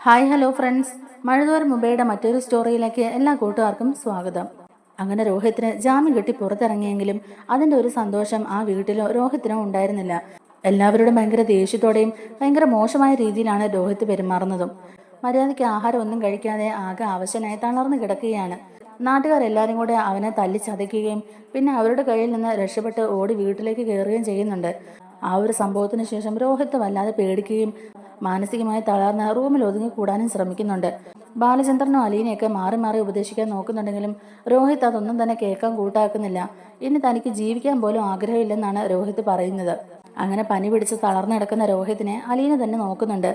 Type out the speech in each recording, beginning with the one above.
Hi hello friends, മഴതോരം മുംബൈയുടെ മറ്റൊരു സ്റ്റോറിയിലേക്ക് എല്ലാ കൂട്ടുകാർക്കും സ്വാഗതം. അങ്ങനെ രോഹിത്തിന് ജാമ്യം കിട്ടി പുറത്തിറങ്ങിയെങ്കിലും അതിൻ്റെ ഒരു സന്തോഷം ആ വീട്ടിലോ രോഹിത്തിനോ ഉണ്ടായിരുന്നില്ല. എല്ലാവരോടും ഭയങ്കര ദേഷ്യത്തോടെയും ഭയങ്കര മോശമായ രീതിയിലാണ് രോഹിത്ത് പെരുമാറുന്നതും. മര്യാദയ്ക്ക് ആഹാരം ഒന്നും കഴിക്കാതെ ആകെ അവശനായി തളർന്നു കിടക്കുകയാണ്. നാട്ടുകാരെല്ലാവരും കൂടെ അവനെ തല്ലി ചതയ്ക്കുകയും പിന്നെ അവരുടെ കയ്യിൽ നിന്ന് രക്ഷപ്പെട്ട് ഓടി വീട്ടിലേക്ക് കയറുകയും ചെയ്യുന്നുണ്ട്. ആ ഒരു സംഭവത്തിന് ശേഷം രോഹിത്ത് വല്ലാതെ പേടിക്കുകയും മാനസികമായി തളർന്ന് റൂമിൽ ഒതുങ്ങി കൂടാനും ശ്രമിക്കുന്നുണ്ട്. ബാലചന്ദ്രനും അലീനയൊക്കെ മാറി മാറി ഉപദേശിക്കാൻ നോക്കുന്നുണ്ടെങ്കിലും രോഹിത്ത് അതൊന്നും തന്നെ കേൾക്കാൻ കൂട്ടാക്കുന്നില്ല. ഇനി തനിക്ക് ജീവിക്കാൻ പോലും ആഗ്രഹമില്ലെന്നാണ് രോഹിത്ത് പറയുന്നത്. അങ്ങനെ പനി പിടിച്ച് തളർന്നു കിടക്കുന്ന രോഹിത്തിനെ അലീന തന്നെ നോക്കുന്നുണ്ട്.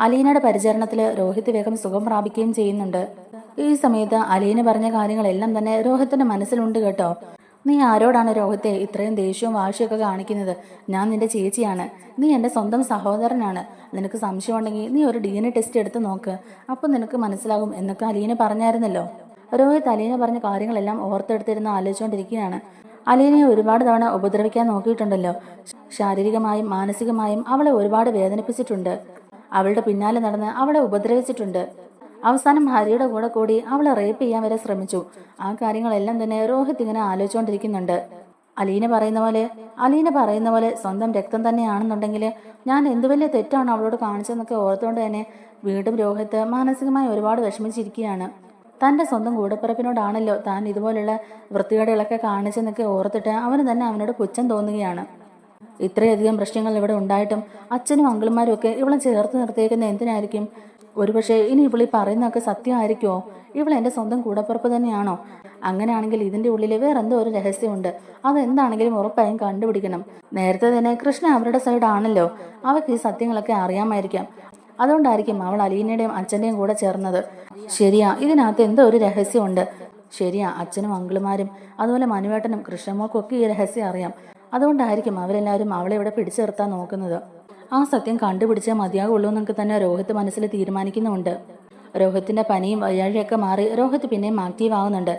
അലീനയുടെ പരിചരണത്തിൽ രോഹിത്ത് വേഗം സുഖം പ്രാപിക്കുകയും ചെയ്യുന്നുണ്ട്. ഈ സമയത്ത് അലീന പറഞ്ഞ കാര്യങ്ങളെല്ലാം തന്നെ രോഹിത്തിന്റെ മനസ്സിലുണ്ട് കേട്ടോ. നീ ആരോടാണ് രോഹിത്തെ ഇത്രയും ദേഷ്യവും വാശിയൊക്കെ കാണിക്കുന്നത്? ഞാൻ നിന്റെ ചേച്ചിയാണ്, നീ എൻ്റെ സ്വന്തം സഹോദരനാണ്. നിനക്ക് സംശയമുണ്ടെങ്കിൽ നീ ഒരു DNA ടെസ്റ്റ് എടുത്ത് നോക്ക്, അപ്പം നിനക്ക് മനസ്സിലാകും എന്നൊക്കെ അലീന പറഞ്ഞായിരുന്നല്ലോ. രോഹിത് അലീന പറഞ്ഞ കാര്യങ്ങളെല്ലാം ഓർത്തെടുത്തിരുന്ന് ആലോചിച്ചുകൊണ്ടിരിക്കുകയാണ്. അലീനയെ ഒരുപാട് തവണ ഉപദ്രവിക്കാൻ നോക്കിയിട്ടുണ്ടല്ലോ. ശാരീരികമായും മാനസികമായും അവളെ ഒരുപാട് വേദനിപ്പിച്ചിട്ടുണ്ട്. അവളുടെ പിന്നാലെ നടന്ന് അവളെ ഉപദ്രവിച്ചിട്ടുണ്ട്. അവസാനം ഹരിയുടെ കൂടെ കൂടി അവളെ റേപ്പ് ചെയ്യാൻ വരെ ശ്രമിച്ചു. ആ കാര്യങ്ങളെല്ലാം തന്നെ രോഹിത് ഇങ്ങനെ ആലോചിച്ചുകൊണ്ടിരിക്കുന്നുണ്ട്. അലീന പറയുന്ന പോലെ സ്വന്തം രക്തം തന്നെയാണെന്നുണ്ടെങ്കിൽ ഞാൻ എന്തു വലിയ തെറ്റാണ് അവളോട് കാണിച്ചതെന്നൊക്കെ ഓർത്തുകൊണ്ട് തന്നെ വീണ്ടും രോഹിത്ത് മാനസികമായി ഒരുപാട് വിഷമിച്ചിരിക്കുകയാണ്. തൻ്റെ സ്വന്തം കൂടപ്പിറപ്പിനോടാണല്ലോ താൻ ഇതുപോലുള്ള വൃത്തികേടുകളൊക്കെ കാണിച്ചെന്നൊക്കെ ഓർത്തിട്ട് അവന് തന്നെ അവനോട് പുച്ഛം തോന്നുകയാണ്. ഇത്രയധികം പ്രശ്നങ്ങൾ ഇവിടെ ഉണ്ടായിട്ടും അച്ഛനും അങ്കിളുമാരും ഒക്കെ ഇവളെ ചേർത്ത് നിർത്തിയേക്കുന്ന എന്തിനായിരിക്കും? ഒരുപക്ഷെ ഇനി ഇവളീ പറയുന്നതൊക്കെ സത്യമായിരിക്കുമോ? ഇവൾ എൻ്റെ സ്വന്തം കൂടപ്പിറപ്പ് തന്നെയാണോ? അങ്ങനെയാണെങ്കിൽ ഇതിൻ്റെ ഉള്ളിൽ വേറെന്തോ ഒരു രഹസ്യമുണ്ട്. അതെന്താണെങ്കിലും ഉറപ്പായും കണ്ടുപിടിക്കണം. നേരത്തെ തന്നെ കൃഷ്ണ അവരുടെ സൈഡാണല്ലോ. അവർക്ക് ഈ സത്യങ്ങളൊക്കെ അറിയാമായിരിക്കാം. അതുകൊണ്ടായിരിക്കും അവൾ അലീനയുടെയും അച്ഛൻ്റെയും കൂടെ ചേർന്നത്. ശരിയാ, ഇതിനകത്ത് എന്തോ ഒരു രഹസ്യമുണ്ട്. ശരിയാ, അച്ഛനും അങ്കിളുമാരും അതുപോലെ മനുവേട്ടനും കൃഷ്ണമോൾക്കും ഒക്കെ ഈ രഹസ്യം അറിയാം. അതുകൊണ്ടായിരിക്കും അവരെല്ലാവരും അവളെ ഇവിടെ പിടിച്ചു നിർത്താൻ നോക്കുന്നത്. ആ സത്യം കണ്ടുപിടിച്ചാൽ മതിയാകുള്ളൂ എന്നൊക്കെ തന്നെ രോഹിത്ത് മനസ്സിൽ തീരുമാനിക്കുന്നുമുണ്ട്. രോഹിത്തിന്റെ പനിയും വയ്യാഴിയൊക്കെ മാറി രോഹിത്ത് പിന്നെയും ആക്റ്റീവ് ആവുന്നുണ്ട്.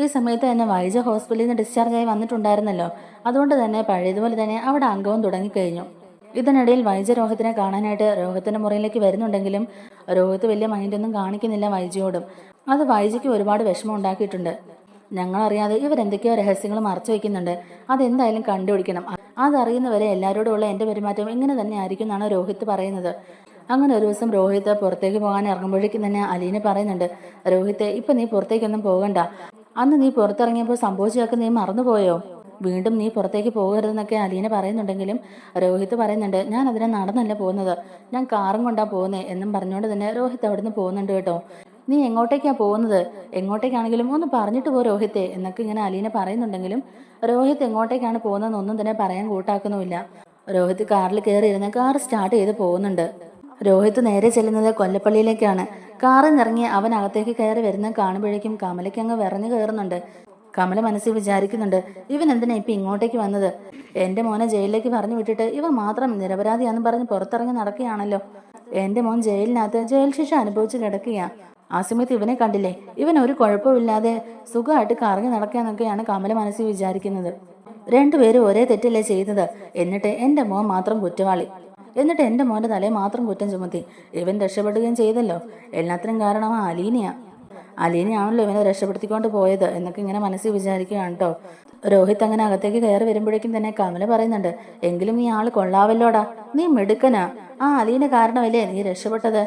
ഈ സമയത്ത് തന്നെ വൈജ ഹോസ്പിറ്റലിൽ നിന്ന് ഡിസ്ചാർജായി വന്നിട്ടുണ്ടായിരുന്നല്ലോ. അതുകൊണ്ട് തന്നെ പഴയതുപോലെ തന്നെ അവിടെ അംഗവും തുടങ്ങിക്കഴിഞ്ഞു. ഇതിനിടയിൽ വൈജ രോഹിത്തിനെ കാണാനായിട്ട് രോഹിത്തിന്റെ മുറിയിലേക്ക് വരുന്നുണ്ടെങ്കിലും രോഹിത്ത് വലിയ മൈൻഡൊന്നും കാണിക്കുന്നില്ല വൈജയോടും. അത് വൈജയ്ക്ക് ഒരുപാട് വിഷമം ഉണ്ടാക്കിയിട്ടുണ്ട്. ഞങ്ങളറിയാതെ ഇവരെന്തൊക്കെയോ രഹസ്യങ്ങൾ മറച്ചു വയ്ക്കുന്നുണ്ട്. അതെന്തായാലും കണ്ടുപിടിക്കണം. അതറിയുന്നവരെ എല്ലാവരോടും ഉള്ള എൻ്റെ പെരുമാറ്റം ഇങ്ങനെ തന്നെ ആയിരിക്കും എന്നാണ് രോഹിത്ത് പറയുന്നത്. അങ്ങനെ ഒരു ദിവസം രോഹിത്ത് പുറത്തേക്ക് പോകാൻ ഇറങ്ങുമ്പോഴേക്കും തന്നെ അലീന പറയുന്നുണ്ട്, രോഹിത്തെ ഇപ്പം നീ പുറത്തേക്കൊന്നും പോകണ്ട. അന്ന് നീ പുറത്തിറങ്ങിയപ്പോൾ സംഭവിച്ചതൊക്കെ നീ മറന്നുപോയോ? വീണ്ടും നീ പുറത്തേക്ക് പോകരുതെന്നൊക്കെ അലീന പറയുന്നുണ്ടെങ്കിലും രോഹിത്ത് പറയുന്നുണ്ട്, ഞാൻ അതിനെ നടന്നല്ല പോകുന്നത്, ഞാൻ കാറും കൊണ്ടാണ് പോകുന്നത് എന്നും പറഞ്ഞുകൊണ്ട് തന്നെ രോഹിത്ത് അവിടുന്ന് പോകുന്നുണ്ട് കേട്ടോ. നീ എങ്ങോട്ടേക്കാണ് പോകുന്നത്? എങ്ങോട്ടേക്കാണെങ്കിലും ഒന്ന് പറഞ്ഞിട്ട് പോ രോഹിത്തെ എന്നൊക്കെ ഇങ്ങനെ അലീന പറയുന്നുണ്ടെങ്കിലും രോഹിത്ത് എങ്ങോട്ടേക്കാണ് പോകുന്നതെന്നൊന്നും തന്നെ പറയാൻ കൂട്ടാക്കുന്നുമില്ല. രോഹിത്ത് കാറിൽ കയറിയിരുന്ന് കാർ സ്റ്റാർട്ട് ചെയ്ത് പോകുന്നുണ്ട്. രോഹിത്ത് നേരെ ചെല്ലുന്നത് കൊല്ലപ്പള്ളിയിലേക്കാണ്. കാറിൽ നിന്നിറങ്ങി അവൻ അകത്തേക്ക് കയറി വരുന്ന കാണുമ്പോഴേക്കും കമലയ്ക്ക് അങ്ങ് വിറഞ്ഞു കയറുന്നുണ്ട്. കമല മനസ്സിൽ വിചാരിക്കുന്നുണ്ട്, ഇവൻ എന്തിനാ ഇപ്പം ഇങ്ങോട്ടേക്ക് വന്നത്? എൻ്റെ മോനെ ജയിലിലേക്ക് പറഞ്ഞു വിട്ടിട്ട് ഇവൻ മാത്രം നിരപരാധിയാണെന്ന് പറഞ്ഞ് പുറത്തിറങ്ങി നടക്കുകയാണല്ലോ. എൻ്റെ മോൻ ജയിലിനകത്ത് ജയിൽ ശിക്ഷ അനുഭവിച്ച് കിടക്കുകയാണ്. ആ സമയത്ത് ഇവനെ കണ്ടില്ലേ? ഇവൻ ഒരു കുഴപ്പമില്ലാതെ സുഖമായിട്ട് കറങ്ങി നടക്കാന്നൊക്കെയാണ് കമല മനസ്സിൽ വിചാരിക്കുന്നത്. രണ്ടുപേരും ഒരേ തെറ്റല്ലേ ചെയ്യുന്നത്? എന്നിട്ട് എൻ്റെ മോൻ മാത്രം കുറ്റവാളി. എന്നിട്ട് എൻ്റെ മോൻ്റെ തലയെ മാത്രം കുറ്റം ചുമത്തി ഇവൻ രക്ഷപ്പെടുകയും ചെയ്തല്ലോ. എല്ലാത്തിനും കാരണം അലീനയാണല്ലോ ഇവനെ രക്ഷപ്പെടുത്തിക്കൊണ്ട് പോയത് എന്നൊക്കെ ഇങ്ങനെ മനസ്സിൽ വിചാരിക്കുകയാണ് കേട്ടോ. രോഹിത്ത് അങ്ങനെ അകത്തേക്ക് കയറി വരുമ്പോഴേക്കും തന്നെ കമല പറയുന്നുണ്ട്, എങ്കിലും നീ ആള് കൊള്ളാവല്ലോടാ, നീ മിടുക്കനാ. ആ അലീന കാരണമല്ലേ നീ രക്ഷപ്പെട്ടത്.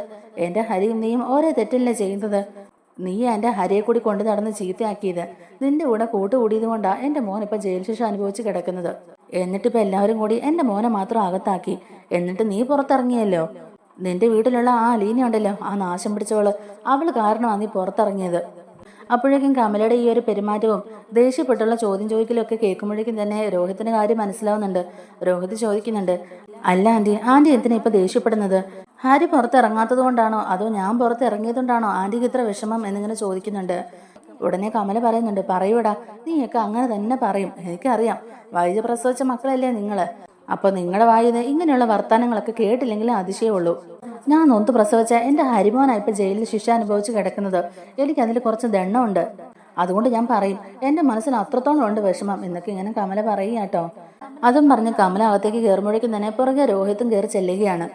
എൻ്റെ ഹരിയും നീയും ഓരോ തെറ്റല്ലേ ചെയ്യുന്നത്. നീ എൻ്റെ ഹരിയെ കൂടി കൊണ്ടു നടന്ന് ചീത്തയാക്കിയത്. നിന്റെ കൂടെ കൂട്ടുകൂടിയത് കൊണ്ടാണ് എൻ്റെ മോൻ ഇപ്പം ജയിൽ ശിക്ഷ അനുഭവിച്ച് കിടക്കുന്നത്. എന്നിട്ടിപ്പോൾ എല്ലാവരും കൂടി എൻ്റെ മോനെ മാത്രം അകത്താക്കി. എന്നിട്ട് നീ പുറത്തിറങ്ങിയല്ലോ. നിന്റെ വീട്ടിലുള്ള ആ അലീന ഉണ്ടല്ലോ, ആ നാശം പിടിച്ചവള്, അവള് കാരണമാണ് നീ പുറത്തിറങ്ങിയത്. അപ്പോഴേക്കും കമലയുടെ ഈ ഒരു പെരുമാറ്റവും ദേഷ്യപ്പെട്ടുള്ള ചോദ്യം ചോദിക്കലൊക്കെ കേൾക്കുമ്പോഴേക്കും തന്നെ രോഹിത്തിന് കാര്യം മനസ്സിലാവുന്നുണ്ട്. രോഹിത് ചോദിക്കുന്നുണ്ട്, അല്ല ആൻറ്റി എന്തിനാ ഇപ്പം ദേഷ്യപ്പെടുന്നത്? ഹാരി പുറത്തിറങ്ങാത്തത് കൊണ്ടാണോ അതോ ഞാൻ പുറത്തിറങ്ങിയതുകൊണ്ടാണോ ആൻറ്റിക്ക് ഇത്ര വിഷമം എന്നിങ്ങനെ ചോദിക്കുന്നുണ്ട്. ഉടനെ കമല പറയുന്നുണ്ട്, പറയൂടാ, നീയൊക്കെ അങ്ങനെ തന്നെ പറയും, എനിക്കറിയാം. വൈദ്യ പ്രസവിച്ച മക്കളല്ലേ നിങ്ങള്. അപ്പോൾ നിങ്ങളുടെ വായിന്ന് ഇങ്ങനെയുള്ള വർത്തമാനങ്ങളൊക്കെ കേട്ടില്ലെങ്കിൽ അതിശയമുള്ളൂ. ഞാൻ നൊന്ത് പ്രസവിച്ച എൻ്റെ ഹരിമോനാണ് ഇപ്പം ജയിലിൽ ശിക്ഷ അനുഭവിച്ച് കിടക്കുന്നത്. എനിക്കതിൽ കുറച്ച് ദണ്ണമുണ്ട്. അതുകൊണ്ട് ഞാൻ പറയും, എൻ്റെ മനസ്സിൽ അത്രത്തോളം ഉണ്ട് വിഷമം എന്നൊക്കെ ഇങ്ങനെ കമല പറയുക കേട്ടോ. അതും പറഞ്ഞ് കമല അകത്തേക്ക് കയറുമ്പോഴേക്കും തന്നെ പുറകെ രോഹിത്തും കയറി ചെല്ലുകയാണ്.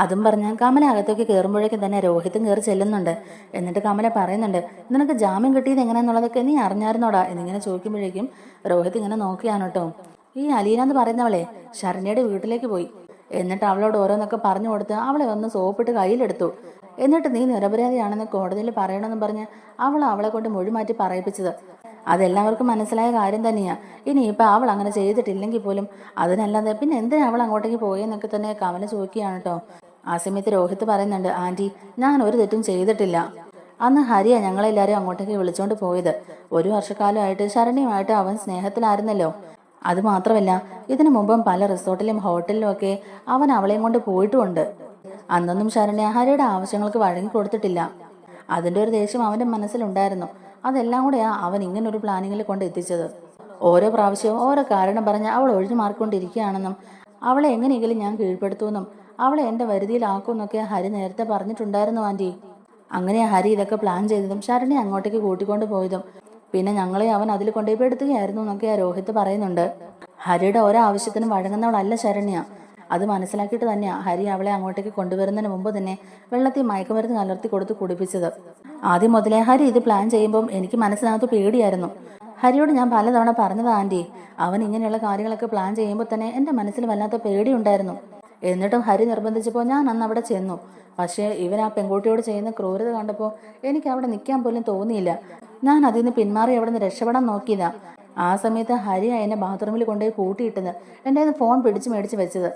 അതും പറഞ്ഞ് കമല അകത്തേക്ക് കയറുമ്പോഴേക്കും തന്നെ രോഹിത്തും കയറി ചെല്ലുന്നുണ്ട്. എന്നിട്ട് കമല പറയുന്നുണ്ട്, നിനക്ക് ജാമ്യം കിട്ടിയത് എങ്ങനെയാണെന്നുള്ളതൊക്കെ നീ അറിഞ്ഞായിരുന്നോടാ എന്നിങ്ങനെ ചോദിക്കുമ്പോഴേക്കും രോഹിത് ഇങ്ങനെ നോക്കിയാണ് കേട്ടോ. ഈ അലീന എന്ന് പറയുന്നവളെ ശരണ്യയുടെ വീട്ടിലേക്ക് പോയി. എന്നിട്ട് അവളോട് ഓരോന്നൊക്കെ പറഞ്ഞു കൊടുത്ത് അവളെ ഒന്ന് സോപ്പിട്ട് കയ്യിലെടുത്തു. എന്നിട്ട് നീ നിരപരാധിയാണെന്ന് കോടതിയിൽ പറയണമെന്ന് പറഞ്ഞ് അവളെ കൊണ്ട് മൊഴി മാറ്റി പറയിപ്പിച്ചത്. അതെല്ലാവർക്കും മനസ്സിലായ കാര്യം തന്നെയാ. ഇനിയിപ്പോൾ അവൾ അങ്ങനെ ചെയ്തിട്ടില്ലെങ്കിൽ പോലും അതിനല്ലാതെ പിന്നെ എന്തിനാ അവൾ അങ്ങോട്ടേക്ക് പോയെന്നൊക്കെ തന്നെ കമല ചോദിക്കുകയാണ് കേട്ടോ. ആ സമയത്ത് രോഹിത് പറയുന്നുണ്ട്, ആൻറ്റി ഞാൻ ഒരു തെറ്റും ചെയ്തിട്ടില്ല. അന്ന് ഹരിയ ഞങ്ങളെല്ലാവരും അങ്ങോട്ടേക്ക് വിളിച്ചോണ്ട് പോയത്. 1 വർഷക്കാലമായിട്ട് ശരണ്യമായിട്ട് അവൻ സ്നേഹത്തിലായിരുന്നല്ലോ. അതുമാത്രമല്ല ഇതിനു മുമ്പും പല റിസോർട്ടിലും ഹോട്ടലിലും ഒക്കെ അവൻ അവളെയും കൊണ്ട് പോയിട്ടുമുണ്ട്. അന്നൊന്നും ശരണ്യ ഹരിയുടെ ആവശ്യങ്ങൾക്ക് വഴങ്ങി കൊടുത്തിട്ടില്ല. അതിൻ്റെ ഒരു ദേഷ്യം അവൻ്റെ മനസ്സിലുണ്ടായിരുന്നു. അതെല്ലാം കൂടെയാ അവൻ ഇങ്ങനൊരു പ്ലാനിങ്ങിൽ കൊണ്ട് എത്തിച്ചത്. ഓരോ പ്രാവശ്യവും ഓരോ കാരണം പറഞ്ഞ് അവൾ ഒഴിഞ്ഞു മാറിക്കൊണ്ടിരിക്കുകയാണെന്നും അവളെ എങ്ങനെയെങ്കിലും ഞാൻ കീഴ്പ്പെടുത്തുമെന്നും അവളെ എൻ്റെ വരുതിയിലാക്കുമെന്നൊക്കെ ഹരി നേരത്തെ പറഞ്ഞിട്ടുണ്ടായിരുന്നു ആൻറ്റി. അങ്ങനെ ഹരി ഇതൊക്കെ പ്ലാൻ ചെയ്തതും ശരണ്യ അങ്ങോട്ടേക്ക് കൂട്ടിക്കൊണ്ട് പോയതും പിന്നെ ഞങ്ങളെ അവൻ അതിൽ കൊണ്ടുപോയി പെടുത്തുകയായിരുന്നു എന്നൊക്കെ രോഹിത് പറയുന്നുണ്ട്. ഹരിയുടെ ഓരോ ആവശ്യത്തിനും വഴങ്ങുന്നവളല്ല ശരണ്യ. അത് മനസ്സിലാക്കിയിട്ട് തന്നെയാ ഹരി അവളെ അങ്ങോട്ടേക്ക് കൊണ്ടുവരുന്നതിന് മുമ്പ് തന്നെ വെള്ളത്തിൽ മയക്കുമരുന്ന് കലർത്തി കൊടുത്ത് കുടിപ്പിച്ചത്. ആദ്യം മുതലേ ഹരി ഇത് പ്ലാൻ ചെയ്യുമ്പം എനിക്ക് മനസ്സിനകത്ത് പേടിയായിരുന്നു. ഹരിയോട് ഞാൻ പലതവണ പറഞ്ഞതാ ആൻറ്റി, അവൻ ഇങ്ങനെയുള്ള കാര്യങ്ങളൊക്കെ പ്ലാൻ ചെയ്യുമ്പോൾ തന്നെ എൻ്റെ മനസ്സിൽ വല്ലാത്ത പേടിയുണ്ടായിരുന്നു. എന്നിട്ടും ഹരി നിർബന്ധിച്ചപ്പോൾ ഞാൻ അന്ന് അവിടെ ചെന്നു. പക്ഷേ ഇവൻ ആ പെൺകുട്ടിയോട് ചെയ്യുന്ന ക്രൂരത കണ്ടപ്പോൾ എനിക്ക് അവിടെ നിൽക്കാൻ പോലും തോന്നിയില്ല. ഞാൻ അതിൽ നിന്ന് പിന്മാറി അവിടെ നിന്ന് രക്ഷപ്പെടാൻ നോക്കിയതാ. ആ സമയത്ത് ഹരിയ എന്നെ ബാത്റൂമിൽ കൊണ്ടുപോയി പൂട്ടിയിട്ടത്, എൻ്റെ ഫോൺ പിടിച്ച് മേടിച്ച് വെച്ചത്.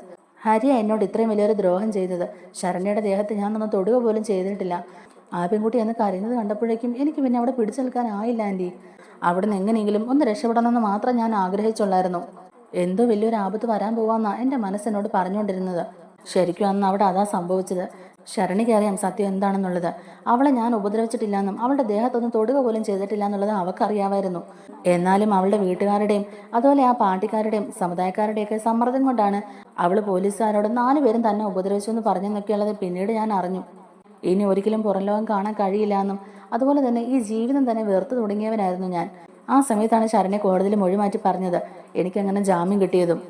ഹരിയ എന്നോട് ഇത്രയും വലിയൊരു ദ്രോഹം ചെയ്തത്. ശരണ്യയുടെ ദേഹത്ത് ഞാനൊന്നും തൊടുക പോലും ചെയ്തിട്ടില്ല. ആ പെൺകുട്ടി എന്ന് കരയുന്നത് കണ്ടപ്പോഴേക്കും എനിക്ക് പിന്നെ അവിടെ പിടിച്ചു നിൽക്കാനായില്ല ആൻറ്റി. അവിടുന്ന് എങ്ങനെയെങ്കിലും ഒന്ന് രക്ഷപ്പെടണമെന്ന് മാത്രം ഞാൻ ആഗ്രഹിച്ചുള്ളായിരുന്നു. എന്തോ വലിയൊരു ആപത്ത് വരാൻ പോവാന്നാ എൻ്റെ മനസ്സെന്നോട് പറഞ്ഞുകൊണ്ടിരുന്നത്. ശരിക്കും അന്ന് അവിടെ അതാ സംഭവിച്ചത്. ശരണിക്ക് അറിയാം സത്യം എന്താണെന്നുള്ളത്. അവളെ ഞാൻ ഉപദ്രവിച്ചിട്ടില്ലെന്നും അവളുടെ ദേഹത്തൊന്നും തൊടുക പോലും ചെയ്തിട്ടില്ല എന്നുള്ളത് അവൾക്കറിയാമായിരുന്നു. എന്നാലും അവളുടെ വീട്ടുകാരുടെയും അതുപോലെ ആ പാർട്ടിക്കാരുടെയും സമുദായക്കാരുടെയൊക്കെ സമ്മർദ്ദം കൊണ്ടാണ് അവൾ പോലീസുകാരോട് 4 പേരും തന്നെ ഉപദ്രവിച്ചു എന്ന് പറഞ്ഞെന്നൊക്കെയുള്ളത് പിന്നീട് ഞാൻ അറിഞ്ഞു. ഇനി ഒരിക്കലും പുറം ലോകം കാണാൻ കഴിയില്ല എന്നും അതുപോലെ തന്നെ ഈ ജീവിതം തന്നെ വെറുത്തു തുടങ്ങിയവനായിരുന്നു ഞാൻ. ആ സമയത്താണ് ശരണ്യെ കോടതിയിൽ മൊഴി മാറ്റി പറഞ്ഞത്. എനിക്കങ്ങനെ ജാമ്യം കിട്ടിയതും.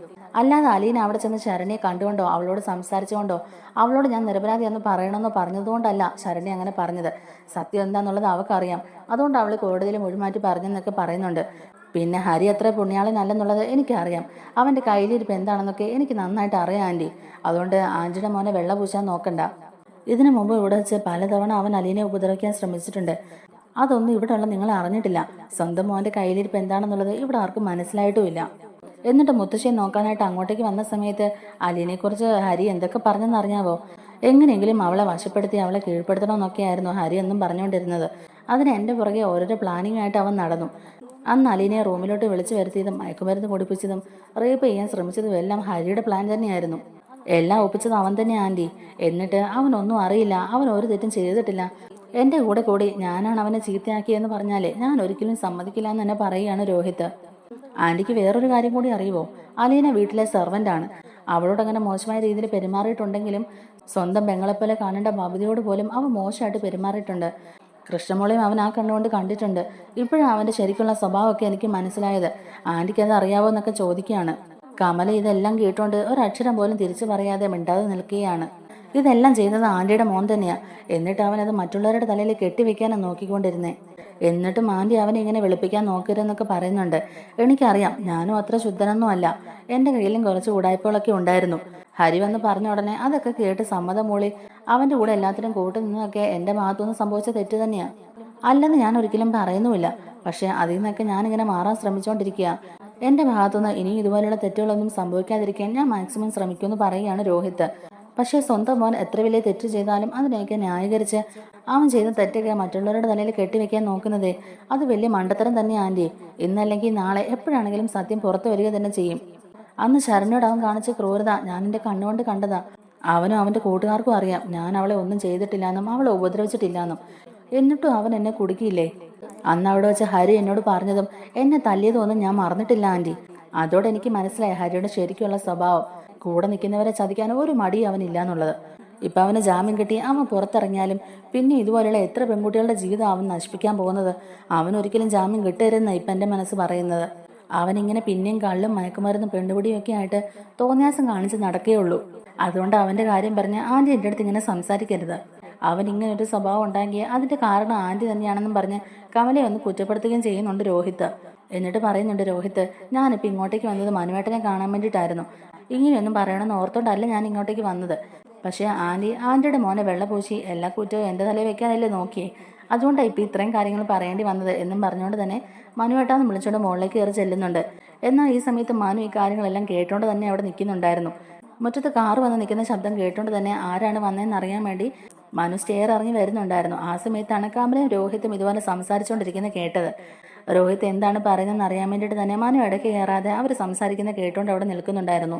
അല്ലാതെ അലീന അവിടെ ചെന്ന് ശരണ്യെ കണ്ടുകൊണ്ടോ അവളോട് സംസാരിച്ചുകൊണ്ടോ അവളോട് ഞാൻ നിരപരാധിയെന്ന് പറയണമെന്നോ പറഞ്ഞതുകൊണ്ടല്ല ശരണ്യ അങ്ങനെ പറഞ്ഞത്. സത്യം എന്താന്നുള്ളത് അവൾക്കറിയാം. അതുകൊണ്ട് അവൾ കോടതിയിൽ മൊഴി മാറ്റി പറഞ്ഞെന്നൊക്കെ പറയുന്നുണ്ട്. പിന്നെ ഹരി അത്ര പുണ്യാളനല്ലെന്നുള്ളത് എനിക്കറിയാം. അവൻ്റെ കയ്യിലിരിപ്പ് എന്താണെന്നൊക്കെ എനിക്ക് നന്നായിട്ട് അറിയാം ആൻറ്റി. അതുകൊണ്ട് ആൻറ്റിയുടെ മോനെ വെള്ള പൂശാൻ നോക്കണ്ട. ഇതിനു മുമ്പ് ഇവിടെ വെച്ച് പലതവണ അവൻ അലീനെ ഉപദ്രവിക്കാൻ ശ്രമിച്ചിട്ടുണ്ട്. അതൊന്നും ഇവിടെ ഉള്ള നിങ്ങൾ അറിഞ്ഞിട്ടില്ല. സ്വന്തം മോൻ്റെ കയ്യിലിരിപ്പ് എന്താണെന്നുള്ളത് ഇവിടെ ആർക്കും മനസ്സിലായിട്ടുമില്ല. എന്നിട്ട് മുത്തശ്ശിയെ നോക്കാനായിട്ട് അങ്ങോട്ടേക്ക് വന്ന സമയത്ത് അലീനെക്കുറിച്ച് ഹരി എന്തൊക്കെ പറഞ്ഞെന്നറിഞ്ഞാവോ? എങ്ങനെയെങ്കിലും അവളെ വശപ്പെടുത്തി അവളെ കീഴ്പ്പെടുത്തണമെന്നൊക്കെയായിരുന്നു ഹരി എന്നും പറഞ്ഞുകൊണ്ടിരുന്നത്. അതിന് എൻ്റെ പുറകെ ഓരോരോ പ്ലാനിങ്ങായിട്ട് അവൻ നടന്നു. അന്ന് അലീനയെ റൂമിലോട്ട് വിളിച്ചു വരുത്തിയതും മയക്കുമരുന്ന് കുടിപ്പിച്ചതും റേപ്പ് ചെയ്യാൻ ശ്രമിച്ചതും എല്ലാം ഹരിയുടെ പ്ലാൻ തന്നെയായിരുന്നു. എല്ലാം ഒപ്പിച്ചത് അവൻ തന്നെ ആൻറ്റി. എന്നിട്ട് അവനൊന്നും അറിയില്ല, അവൻ ഒരു തെറ്റും ചെയ്തിട്ടില്ല. എൻ്റെ കൂടെ കൂടി ഞാനാണ് അവനെ ചീത്തയാക്കിയെന്ന് പറഞ്ഞാലേ ഞാൻ ഒരിക്കലും സമ്മതിക്കില്ല എന്ന് തന്നെ പറയുകയാണ് രോഹിത്. ആൻറ്റിക്ക് വേറൊരു കാര്യം കൂടി അറിയുമോ? അലീന വീട്ടിലെ സെർവൻ്റാണ്. അവളോട് അങ്ങനെ മോശമായ രീതിയിൽ പെരുമാറിയിട്ടുണ്ടെങ്കിലും സ്വന്തം പെങ്ങളെപ്പോലെ കാണേണ്ട ബബിതയോട് പോലും അവൻ മോശമായിട്ട് പെരുമാറിയിട്ടുണ്ട്. കൃഷ്ണമോളെയും അവൻ ആ കണ്ണുകൊണ്ട് കണ്ടിട്ടുണ്ട്. ഇപ്പോഴും അവൻ്റെ ശരിക്കുള്ള സ്വഭാവമൊക്കെ എനിക്ക് മനസ്സിലായത്. ആൻറ്റിക്ക് അത് അറിയാവോ എന്നൊക്കെ ചോദിക്കുകയാണ്. കമല ഇതെല്ലാം കേട്ടുകൊണ്ട് ഒരക്ഷരം പോലും തിരിച്ചു പറയാതെ മിണ്ടാതെ നിൽക്കുകയാണ്. ഇതെല്ലാം ചെയ്യുന്നത് ആൻറ്റിയുടെ മോൻ തന്നെയാ. എന്നിട്ട് അവനത് മറ്റുള്ളവരുടെ തലയിൽ കെട്ടിവെക്കാനാണ് നോക്കിക്കൊണ്ടിരുന്നേ. എന്നിട്ടും ആൻറ്റി അവനെ ഇങ്ങനെ വെളുപ്പിക്കാൻ നോക്കരുതെന്നൊക്കെ പറയുന്നുണ്ട്. എനിക്കറിയാം, ഞാനും അത്ര ശുദ്ധനൊന്നും അല്ല. എൻ്റെ കയ്യിലും കുറച്ച് ഉടായ്പകളൊക്കെ ഉണ്ടായിരുന്നു. ഹരി വന്ന് പറഞ്ഞ ഉടനെ അതൊക്കെ കേട്ട് സമ്മതം മൂളി അവൻ്റെ കൂടെ എല്ലാത്തിനും കൂട്ടു നിന്നതൊക്കെ എൻ്റെ ഭാഗത്തുനിന്ന് സംഭവിച്ച തെറ്റ് തന്നെയാ. അല്ലെന്ന് ഞാൻ ഒരിക്കലും പറയുന്നുമില്ല. പക്ഷെ അതിൽ നിന്നൊക്കെ ഞാനിങ്ങനെ മാറാൻ ശ്രമിച്ചുകൊണ്ടിരിക്കുക. എൻ്റെ ഭാഗത്തുനിന്ന് ഇനിയും ഇതുപോലെയുള്ള തെറ്റുകളൊന്നും സംഭവിക്കാതിരിക്കാൻ ഞാൻ മാക്സിമം ശ്രമിക്കുമെന്ന് പറയുകയാണ് രോഹിത്. പക്ഷേ സ്വന്തം മോൻ എത്ര വലിയ തെറ്റ് ചെയ്താലും അതിനെയൊക്കെ ന്യായീകരിച്ച് അവൻ ചെയ്ത തെറ്റൊക്കെ മറ്റുള്ളവരുടെ തലയിൽ കെട്ടിവെക്കാൻ നോക്കുന്നതേ അത് വലിയ മണ്ടത്തരം തന്നെ ആൻറ്റി. ഇന്നല്ലെങ്കിൽ നാളെ എപ്പോഴാണെങ്കിലും സത്യം പുറത്തു വരിക തന്നെ ചെയ്യും. അന്ന് ശരണ്യോട് അവൻ കാണിച്ച ക്രൂരത ഞാൻ എൻ്റെ കണ്ണുകൊണ്ട് കണ്ടതാ. അവനും അവൻ്റെ കൂട്ടുകാർക്കും അറിയാം ഞാൻ അവളെ ഒന്നും ചെയ്തിട്ടില്ലാന്നും അവളെ ഉപദ്രവിച്ചിട്ടില്ലാന്നും. എന്നിട്ടും അവൻ എന്നെ കുടുക്കിയില്ലേ? അന്ന് അവിടെ വെച്ച് ഹരി എന്നോട് പറഞ്ഞതും എന്നെ തല്ലിയതും ഒന്നും ഞാൻ മറന്നിട്ടില്ല ആൻറ്റി. അതോടെ എനിക്ക് മനസ്സിലായി ഹരിയുടെ ശരിക്കുള്ള സ്വഭാവം. കൂടെ നിൽക്കുന്നവരെ ചതിക്കാൻ ഒരു മടിയും അവനില്ല എന്നുള്ളത്. ഇപ്പം അവന് ജാമ്യം കിട്ടി അവൻ പുറത്തിറങ്ങിയാലും പിന്നെ ഇതുപോലെയുള്ള എത്ര പെൺകുട്ടികളുടെ ജീവിതം അവൻ നശിപ്പിക്കാൻ പോകുന്നത്. അവനൊരിക്കലും ജാമ്യം കിട്ടരുതെന്നാണ് ഇപ്പം എൻ്റെ മനസ്സ് പറയുന്നത്. അവനിങ്ങനെ പിന്നെയും കള്ളും മയക്കുമരുന്നും പെണ്ണുപിടിയും ഒക്കെ ആയിട്ട് തോന്നിയാസം കാണിച്ച് നടക്കുകയുള്ളൂ. അതുകൊണ്ട് അവൻ്റെ കാര്യം പറഞ്ഞ് ആൻറ്റി എൻ്റെ അടുത്ത് ഇങ്ങനെ സംസാരിക്കരുത്. അവൻ ഇങ്ങനെ ഒരു സ്വഭാവം ഉണ്ടാക്കിയ അതിൻ്റെ കാരണം ആൻറ്റി തന്നെയാണെന്നും പറഞ്ഞ് കമലയെ ഒന്ന് കുറ്റപ്പെടുത്തുകയും ചെയ്യുന്നുണ്ട് രോഹിത്ത്. എന്നിട്ട് പറയുന്നുണ്ട് രോഹിത്ത്, ഞാനിപ്പോൾ ഇങ്ങോട്ടേക്ക് വന്നത് മനുവേട്ടനെ കാണാൻ വേണ്ടിയിട്ടായിരുന്നു. ഇങ്ങനെയൊന്നും പറയണമെന്ന് ഓർത്തോണ്ടല്ല ഞാൻ ഇങ്ങോട്ടേക്ക് വന്നത്. പക്ഷേ ആൻറ്റിയുടെ മോനെ വെള്ളപൂശി എല്ലാ കുറ്റവും എൻ്റെ തലയിൽ വെക്കാനല്ലേ നോക്കിയേ. അതുകൊണ്ടാണ് ഇപ്പോൾ ഇത്രയും കാര്യങ്ങൾ പറയേണ്ടി വന്നത് എന്നും പറഞ്ഞുകൊണ്ട് തന്നെ മനുവേട്ടാന്ന് വിളിച്ചുകൊണ്ട് മുകളിലേക്ക് കയറി ചെല്ലുന്നുണ്ട്. എന്നാൽ ഈ സമയത്ത് മനു ഈ കാര്യങ്ങളെല്ലാം കേട്ടോണ്ട് തന്നെ അവിടെ നിൽക്കുന്നുണ്ടായിരുന്നു. മുറ്റത്ത് കാറ് വന്ന് നിൽക്കുന്ന ശബ്ദം കേട്ടോണ്ട് തന്നെ ആരാണ് വന്നതെന്ന് അറിയാൻ വേണ്ടി മനു സ്റ്റെയർ ഇറങ്ങി വരുന്നുണ്ടായിരുന്നു. ആ സമയത്താണ് കമലയും രോഹിത്തും ഇതുപോലെ സംസാരിച്ചുകൊണ്ടിരിക്കുന്നത് കേട്ടത്. രോഹിത്ത് എന്താണ് പറയുന്നതെന്ന് അറിയാൻ വേണ്ടിയിട്ട് തന്നെ മനു ഇടയ്ക്ക് കയറാതെ അവർ സംസാരിക്കുന്നത് കേട്ടോണ്ട് അവിടെ നിൽക്കുന്നുണ്ടായിരുന്നു.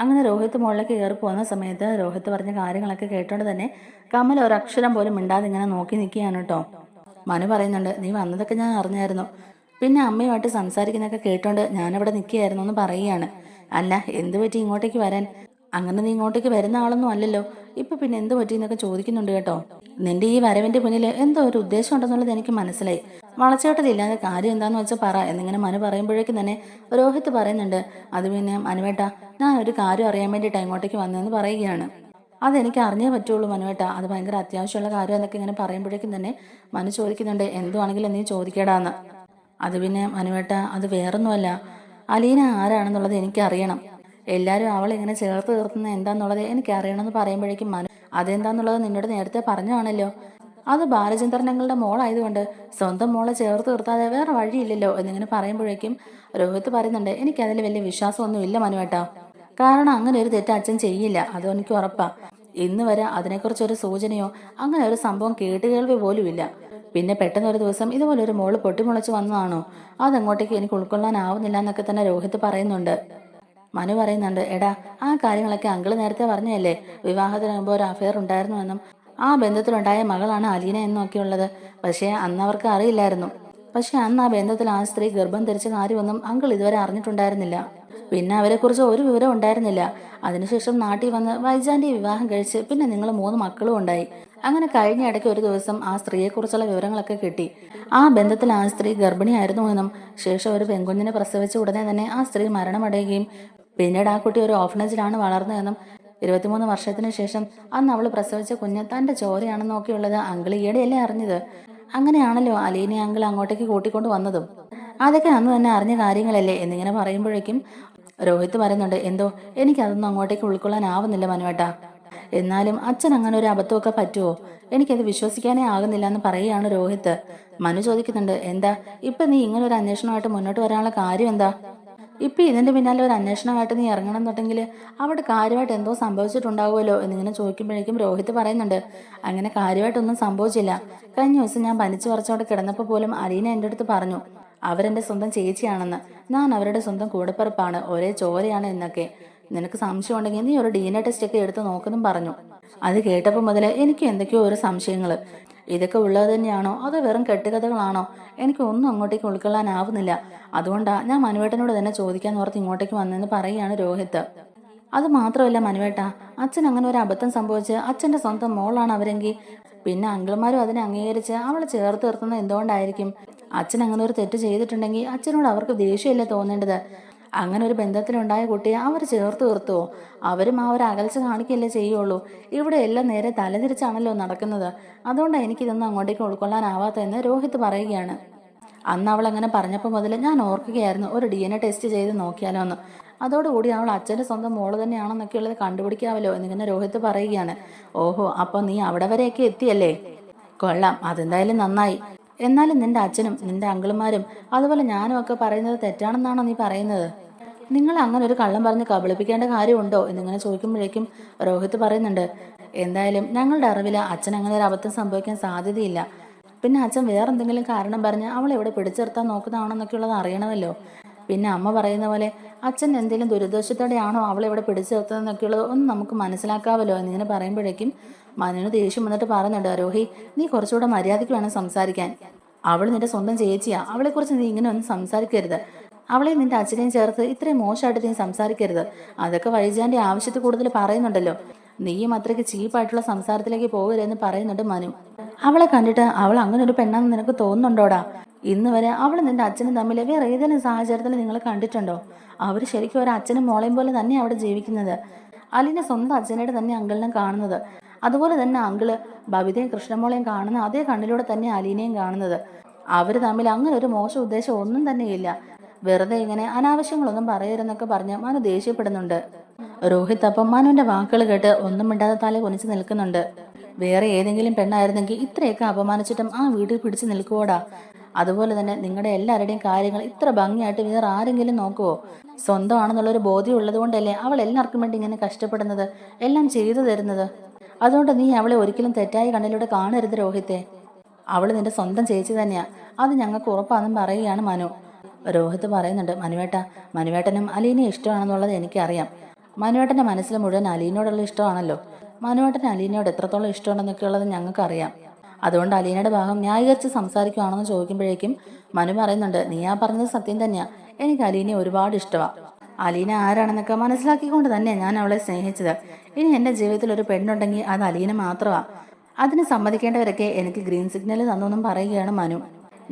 അങ്ങനെ രോഹിത്ത് മുകളിലേക്ക് കയറി പോകുന്ന സമയത്ത് രോഹിത്ത് പറഞ്ഞ കാര്യങ്ങളൊക്കെ കേട്ടോണ്ട് തന്നെ കമൽ ഒരക്ഷരം പോലും മിണ്ടാതെ ഇങ്ങനെ നോക്കി നിൽക്കുകയാണ് കേട്ടോ. മനു പറയുന്നുണ്ട്, നീ വന്നതൊക്കെ ഞാൻ അറിഞ്ഞായിരുന്നു. പിന്നെ അമ്മയുമായിട്ട് സംസാരിക്കുന്നതൊക്കെ കേട്ടോണ്ട് ഞാനവിടെ നിൽക്കുകയായിരുന്നു എന്ന് പറയുകയാണ്. അല്ല, എന്ത് പറ്റി ഇങ്ങോട്ടേക്ക് വരാൻ? അങ്ങനെ നീ ഇങ്ങോട്ടേക്ക് വരുന്ന ആളൊന്നും അല്ലല്ലോ. ഇപ്പൊ പിന്നെ എന്ത് പറ്റി എന്നൊക്കെ ചോദിക്കുന്നുണ്ട് കേട്ടോ. നിന്റെ ഈ വരവിന്റെ മുന്നിൽ എന്തോ ഒരു ഉദ്ദേശം ഉണ്ടെന്നുള്ളത് എനിക്ക് മനസ്സിലായി. വളച്ചോട്ടലില്ലാതെ കാര്യം എന്താന്ന് വെച്ചാൽ പറ എന്നിങ്ങനെ മനു പറയുമ്പോഴേക്കും തന്നെ രോഹിത്ത് പറയുന്നുണ്ട്, അത് പിന്നെ മനുവേട്ട, ഞാൻ ഒരു കാര്യം അറിയാൻ വേണ്ടിയിട്ട് ഇങ്ങോട്ടേക്ക് വന്നതെന്ന് പറയുകയാണ്. അതെനിക്ക് അറിഞ്ഞേ പറ്റുള്ളൂ മനുവേട്ട, അത് ഭയങ്കര അത്യാവശ്യമുള്ള കാര്യം എന്നൊക്കെ ഇങ്ങനെ പറയുമ്പോഴേക്കും തന്നെ മനു ചോദിക്കുന്നുണ്ട്, എന്തുവാണെങ്കിലും നീ ചോദിക്കേടാന്ന്. അത് പിന്നെ മനുവേട്ട, അത് വേറൊന്നുമല്ല, അലീന ആരാണെന്നുള്ളത് എനിക്കറിയണം. എല്ലാവരും അവളെ ഇങ്ങനെ ചേർത്ത് നിർത്തുന്നത് എന്താന്നുള്ളത് എനിക്കറിയണമെന്ന് പറയുമ്പോഴേക്കും മനു, അതെന്താന്നുള്ളത് നിന്നോട് നേരത്തെ പറഞ്ഞാണല്ലോ. അത് ബാലചന്ദ്രനങ്ങളുടെ മോളായതുകൊണ്ട് സ്വന്തം മോളെ ചേർത്ത് നിർത്താതെ വേറെ വഴിയില്ലല്ലോ എന്നിങ്ങനെ പറയുമ്പോഴേക്കും രോഹിത്ത് പറയുന്നുണ്ട്, എനിക്കതിൽ വലിയ വിശ്വാസമൊന്നും ഇല്ല മനുവേട്ടാ. കാരണം അങ്ങനെ ഒരു തെറ്റ് അച്ഛൻ ചെയ്യില്ല, അത് എനിക്ക് ഉറപ്പാ. ഇന്ന് വരെ അതിനെക്കുറിച്ചൊരു സൂചനയോ അങ്ങനെ ഒരു സംഭവം കേട്ടുകേൾവി പോലും ഇല്ല. പിന്നെ പെട്ടെന്നൊരു ദിവസം ഇതുപോലെ ഒരു മോള് പൊട്ടിമുളച്ച് വന്നതാണോ? അതങ്ങോട്ടേക്ക് എനിക്ക് ഉൾക്കൊള്ളാനാവുന്നില്ല എന്നൊക്കെ തന്നെ രോഹിത്ത് പറയുന്നുണ്ട്. മനു പറയുന്നുണ്ട്, എടാ, ആ കാര്യങ്ങളൊക്കെ അങ്കിള് നേരത്തെ പറഞ്ഞല്ലേ. വിവാഹത്തിന് മുമ്പ് ഒരു അഫെയർ ഉണ്ടായിരുന്നുവെന്നും ആ ബന്ധത്തിലുണ്ടായ മകളാണ് അലീന എന്നൊക്കെയുള്ളത്. പക്ഷേ അന്ന് അവർക്ക് അറിയില്ലായിരുന്നു. പക്ഷെ അന്ന് ആ ബന്ധത്തിൽ ആ സ്ത്രീ ഗർഭം ധരിച്ച കാര്യമൊന്നും അങ്കിൾ ഇതുവരെ അറിഞ്ഞിട്ടുണ്ടായിരുന്നില്ല. പിന്നെ അവരെക്കുറിച്ച് ഒരു വിവരം ഉണ്ടായിരുന്നില്ല. അതിനുശേഷം നാട്ടിൽ വന്ന് വൈജാന്റെ വിവാഹം കഴിച്ച് പിന്നെ നിങ്ങൾ 3 മക്കളും ഉണ്ടായി. അങ്ങനെ കഴിഞ്ഞ ഇടയ്ക്ക് ഒരു ദിവസം ആ സ്ത്രീയെക്കുറിച്ചുള്ള വിവരങ്ങളൊക്കെ കിട്ടി. ആ ബന്ധത്തിൽ ആ സ്ത്രീ ഗർഭിണിയായിരുന്നു എന്നും ശേഷം ഒരു പെൺകുഞ്ഞിനെ പ്രസവിച്ച ഉടനെ തന്നെ ആ സ്ത്രീ മരണമടയുകയും പിന്നീട് ആ കുട്ടി ഒരു ഓർഫനേജിലാണ് വളർന്നതെന്നും 23 വർഷത്തിന് ശേഷം അന്ന് അവൾ പ്രസവിച്ച കുഞ്ഞ് തന്റെ ചോരയാണെന്നൊക്കെയുള്ളത് അങ്കിൾ ഈയിടെയല്ലേ അറിഞ്ഞത്. അങ്ങനെയാണല്ലോ അലീനെ അങ്കിൾ അങ്ങോട്ടേക്ക് കൂട്ടിക്കൊണ്ട് വന്നതും. അതൊക്കെ അന്ന് തന്നെ അറിഞ്ഞ കാര്യങ്ങളല്ലേ എന്നിങ്ങനെ പറയുമ്പോഴേക്കും രോഹിത്ത് പറയുന്നുണ്ട്, എന്തോ എനിക്കതൊന്നും അങ്ങോട്ടേക്ക് ഉൾക്കൊള്ളാനാവുന്നില്ല മനുവേട്ടാ. എന്നാലും അച്ഛൻ അങ്ങനെ ഒരു അബദ്ധമൊക്കെ പറ്റുമോ? എനിക്കത് വിശ്വസിക്കാനേ ആകുന്നില്ല എന്ന് പറയുകയാണ് രോഹിത്ത്. മനു ചോദിക്കുന്നുണ്ട്, എന്താ ഇപ്പൊ നീ ഇങ്ങനെ ഒരു അന്വേഷണമായിട്ട് മുന്നോട്ട് വരാനുള്ള കാര്യം എന്താ? ഇപ്പൊ ഇതിന്റെ പിന്നാലെ ഒരു അന്വേഷണമായിട്ട് നീ ഇറങ്ങണം എന്നുണ്ടെങ്കിൽ അവിടെ കാര്യമായിട്ട് എന്തോ സംഭവിച്ചിട്ടുണ്ടാവുമല്ലോ എന്നിങ്ങനെ ചോദിക്കുമ്പോഴേക്കും രോഹിത്ത് പറയുന്നുണ്ട്, അങ്ങനെ കാര്യമായിട്ടൊന്നും സംഭവിച്ചില്ല. കഴിഞ്ഞ ദിവസം ഞാൻ പനിച്ചു പറിച്ചോടെ കിടന്നപ്പോൾ പോലും അലീന എൻ്റെ അടുത്ത് പറഞ്ഞു അവരെന്റെ സ്വന്തം ചേച്ചിയാണെന്ന്. ഞാൻ അവരുടെ സ്വന്തം കൂടപ്പിറപ്പാണ്, ഒരേ ചോരയാണ് എന്നൊക്കെ. നിനക്ക് സംശയം ഉണ്ടെങ്കിൽ നീ ഒരു DNA ടെസ്റ്റ് ഒക്കെ എടുത്ത് നോക്കുന്നും പറഞ്ഞു. അത് കേട്ടപ്പോൾ മുതൽ എനിക്ക് എന്തൊക്കെയോ ഒരു സംശയങ്ങള്. ഇതൊക്കെ ഉള്ളത് തന്നെയാണോ അതോ വെറും കെട്ടുകഥകളാണോ? എനിക്ക് ഒന്നും അങ്ങോട്ടേക്ക് ഉൾക്കൊള്ളാനാവുന്നില്ല. അതുകൊണ്ടാ ഞാൻ മനുവേട്ടനോട് തന്നെ ചോദിക്കാൻ ഓർത്ത് ഇങ്ങോട്ടേക്ക് വന്നെന്ന് പറയുകയാണ് രോഹിത്ത്. അത് മാത്രമല്ല മനുവേട്ട, അച്ഛൻ അങ്ങനെ ഒരു അബദ്ധം സംഭവിച്ച് അച്ഛന്റെ സ്വന്തം മോളാണ് അവരെങ്കിൽ പിന്നെ അങ്കിൾമാരും അതിനെ അംഗീകരിച്ച് അവളെ ചേർത്ത് നിർത്തുന്നത് എന്തുകൊണ്ടായിരിക്കും? അച്ഛൻ അങ്ങനെ ഒരു തെറ്റ് ചെയ്തിട്ടുണ്ടെങ്കിൽ അച്ഛനോട് അവർക്ക് ദേഷ്യമല്ലേ തോന്നേണ്ടത്? അങ്ങനെ ഒരു ബന്ധത്തിലുണ്ടായ കുട്ടിയെ അവർ ചേർത്ത് നിർത്തുവോ? അവരും ആ ഒരു അകൽച്ച കാണിക്കല്ലേ ചെയ്യുള്ളൂ. ഇവിടെ എല്ലാം നേരെ തലതിരിച്ചാണല്ലോ നടക്കുന്നത്. അതുകൊണ്ടാണ് എനിക്കിതൊന്നും അങ്ങോട്ടേക്ക് ഉൾക്കൊള്ളാനാവാത്തതെന്ന് രോഹിത്ത് പറയുകയാണ്. അന്ന് അവൾ അങ്ങനെ പറഞ്ഞപ്പോൾ മുതൽ ഞാൻ ഓർക്കുകയായിരുന്നു ഒരു DNA ടെസ്റ്റ് ചെയ്ത് നോക്കിയാലോ എന്ന്. അതോടുകൂടി അവൾ അച്ഛൻ്റെ സ്വന്തം മോള് തന്നെയാണെന്നൊക്കെ ഉള്ളത് കണ്ടുപിടിക്കാമല്ലോ എന്നിങ്ങനെ രോഹിത്ത് പറയുകയാണ്. ഓഹോ, അപ്പൊ നീ അവിടെ വരെയൊക്കെ എത്തിയല്ലേ? കൊള്ളാം, അതെന്തായാലും നന്നായി. എന്നാലും നിന്റെ അച്ഛനും നിന്റെ അങ്കിളുമാരും അതുപോലെ ഞാനും ഒക്കെ പറയുന്നത് തെറ്റാണെന്നാണോ നീ പറയുന്നത്? നിങ്ങൾ അങ്ങനെ ഒരു കള്ളം പറഞ്ഞ് കബളിപ്പിക്കേണ്ട കാര്യമുണ്ടോ എന്നിങ്ങനെ ചോദിക്കുമ്പോഴേക്കും രോഹിത്ത് പറയുന്നുണ്ട്, എന്തായാലും ഞങ്ങളുടെ അറിവിൽ അച്ഛൻ അങ്ങനെ ഒരു അബദ്ധം സംഭവിക്കാൻ സാധ്യതയില്ല. പിന്നെ അച്ഛൻ വേറെന്തെങ്കിലും കാരണം പറഞ്ഞ് അവളെ ഇവിടെ പിടിച്ചിർത്താൻ നോക്കുന്നതാണെന്നൊക്കെയുള്ളത് അറിയണമല്ലോ. പിന്നെ അമ്മ പറയുന്ന പോലെ അച്ഛൻ എന്തെങ്കിലും ദുരിതോഷത്തോടെയാണോ അവളെ ഇവിടെ പിടിച്ചു നിർത്തുന്നതെന്നൊക്കെയുള്ളത് ഒന്ന് നമുക്ക് മനസ്സിലാക്കാമല്ലോ എന്നിങ്ങനെ പറയുമ്പോഴേക്കും മനുവിന് ദേഷ്യം വന്നിട്ട് പറയുന്നുണ്ട്, രോഹി, നീ കുറച്ചുകൂടെ മര്യാദയ്ക്ക് വേണം സംസാരിക്കാൻ. അവൾ നിന്റെ സ്വന്തം ചേച്ചിയാ, അവളെക്കുറിച്ച് നീ ഇങ്ങനെ ഒന്നും സംസാരിക്കരുത്. അവളെ നിന്റെ അച്ഛനെയും ചേർത്ത് ഇത്രയും മോശമായിട്ട് നീ സംസാരിക്കരുത്. അതൊക്കെ വൈജാന്റെ ആവശ്യത്തിൽ കൂടുതൽ പറയുന്നുണ്ടല്ലോ. നീയും അത്രയ്ക്ക് ചീപ്പായിട്ടുള്ള സംസാരത്തിലേക്ക് പോകരുതെന്ന് പറയുന്നുണ്ട് മനു. അവളെ കണ്ടിട്ട് അവൾ അങ്ങനെ ഒരു പെണ്ണാന്ന് നിനക്ക് തോന്നുന്നുണ്ടോടാ? ഇന്ന് വരെ അവൾ നിന്റെ അച്ഛനും തമ്മിൽ വേറെ ഏതെങ്കിലും സാഹചര്യത്തിൽ നിങ്ങൾ കണ്ടിട്ടുണ്ടോ? അവർ ശരിക്കും ഒരു അച്ഛനും മോളെയും പോലെ തന്നെ അവിടെ ജീവിക്കുന്നത്. അലീന സ്വന്തം അച്ഛനായിട്ട് തന്നെ അങ്കിളിനെ കാണുന്നത്. അതുപോലെ തന്നെ അങ്കിള് ബബിതയും കൃഷ്ണമോളെയും കാണുന്ന അതേ കണ്ണിലൂടെ തന്നെ അലീനയും കാണുന്നത്. അവർ തമ്മിൽ അങ്ങനെ ഒരു മോശം ഉദ്ദേശം ഒന്നും തന്നെയില്ല. വെറുതെ ഇങ്ങനെ അനാവശ്യങ്ങളൊന്നും പറയരുതെന്നൊക്കെ പറഞ്ഞ് മനു ദേഷ്യപ്പെടുന്നുണ്ട്. രോഹിത് അപ്പം മനുവിന്റെ വാക്കുകൾ കേട്ട് ഒന്നും മിണ്ടാതെ തല കുനിച്ച് നിൽക്കുന്നുണ്ട്. വേറെ ഏതെങ്കിലും പെണ്ണായിരുന്നെങ്കിൽ ഇത്രയൊക്കെ അപമാനിച്ചിട്ടും ആ വീട്ടിൽ പിടിച്ചു നിൽക്കുവോടാ? അതുപോലെ തന്നെ നിങ്ങളുടെ എല്ലാവരുടെയും കാര്യങ്ങൾ ഇത്ര ഭംഗിയായിട്ട് വേറെ ആരെങ്കിലും നോക്കുവോ? സ്വന്തമാണെന്നുള്ളൊരു ബോധ്യം ഉള്ളത് കൊണ്ടല്ലേ അവൾ എല്ലാവർക്കും വേണ്ടി ഇങ്ങനെ കഷ്ടപ്പെടുന്നത്, എല്ലാം ചെയ്തു തരുന്നത്. അതുകൊണ്ട് നീ അവളെ ഒരിക്കലും തെറ്റായ കണ്ണിലൂടെ കാണരുത് രോഹിത്തെ. അവള് നിന്റെ സ്വന്തം ചേച്ചി തന്നെയാ, അത് ഞങ്ങൾക്ക് ഉറപ്പാണെന്നും പറയുകയാണ് മനു. രോഹിത് പറയുന്നുണ്ട്, മനുവേട്ടനും അലീനയെ ഇഷ്ടമാണെന്നുള്ളത് എനിക്കറിയാം. മനുവേട്ടന്റെ മനസ്സിൽ മുഴുവൻ അലീനയോടുള്ള ഇഷ്ടമാണല്ലോ. മനുവേട്ടന് അലീനയോട് എത്രത്തോളം ഇഷ്ടമുണ്ടെന്നൊക്കെ ഉള്ളത് ഞങ്ങൾക്കറിയാം. അതുകൊണ്ട് അലീനയുടെ ഭാഗം ന്യായീകരിച്ച് സംസാരിക്കുകയാണെന്ന് ചോദിക്കുമ്പോഴേക്കും മനു പറയുന്നുണ്ട്, നീയാ പറഞ്ഞത് സത്യം തന്നെയാ, എനിക്ക് അലീനയെ ഒരുപാട് ഇഷ്ടമാണ്. അലീന ആരാണെന്നൊക്കെ മനസ്സിലാക്കിക്കൊണ്ട് തന്നെ ഞാൻ അവളെ സ്നേഹിച്ചത്. ഇനി എൻ്റെ ജീവിതത്തിൽ ഒരു പെണ്ണുണ്ടെങ്കിൽ അത് അലീന മാത്രമാണ്. അതിന് സമ്മതിക്കേണ്ടവരൊക്കെ എനിക്ക് ഗ്രീൻ സിഗ്നൽ തന്നൊന്നും പറയുകയാണ് മനു.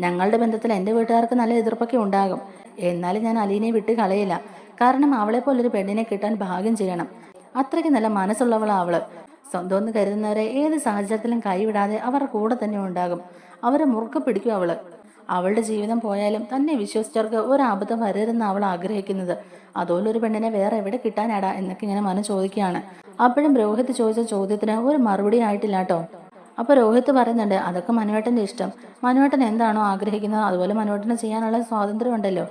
ഞങ്ങളുടെ ബന്ധത്തിൽ എൻ്റെ വീട്ടുകാർക്ക് നല്ല എതിർപ്പൊക്കെ ഉണ്ടാകും. എന്നാലും ഞാൻ അലീനയെ വിട്ട് കളയില്ല. കാരണം അവളെ പോലൊരു പെണ്ണിനെ കിട്ടാൻ ഭാഗ്യം ചെയ്യണം. അത്രയ്ക്ക് നല്ല മനസ്സുള്ളവളാ അവള്. സ്വന്തം എന്ന് കരുതുന്നവരെ ഏത് സാഹചര്യത്തിലും കൈവിടാതെ അവരുടെ കൂടെ തന്നെ ഉണ്ടാകും. അവരെ മുറുക്കെ പിടിക്കും അവള്. അവളുടെ ജീവിതം പോയാലും തന്നെ വിശ്വസിച്ചവർക്ക് ഒരബദ്ധം വരരുതെന്ന് അവൾ ആഗ്രഹിക്കുന്നത്. അതുപോലൊരു പെണ്ണിനെ വേറെ എവിടെ കിട്ടാനാടാ എന്നൊക്കെ ഇങ്ങനെ മനു ചോദിക്കുകയാണ്. അപ്പോഴും രോഹിത് ചോദിച്ച ചോദ്യത്തിന് ഒരു മറുപടി ആയിട്ടില്ല കേട്ടോ. അപ്പൊ രോഹിത് പറയുന്നുണ്ട്, അതൊക്കെ മനുവേട്ടന്റെ ഇഷ്ടം. മനുവേട്ടൻ എന്താണോ ആഗ്രഹിക്കുന്നത് അതുപോലെ മനുവേട്ടന് ചെയ്യാനുള്ള സ്വാതന്ത്ര്യം ഉണ്ടല്ലോ.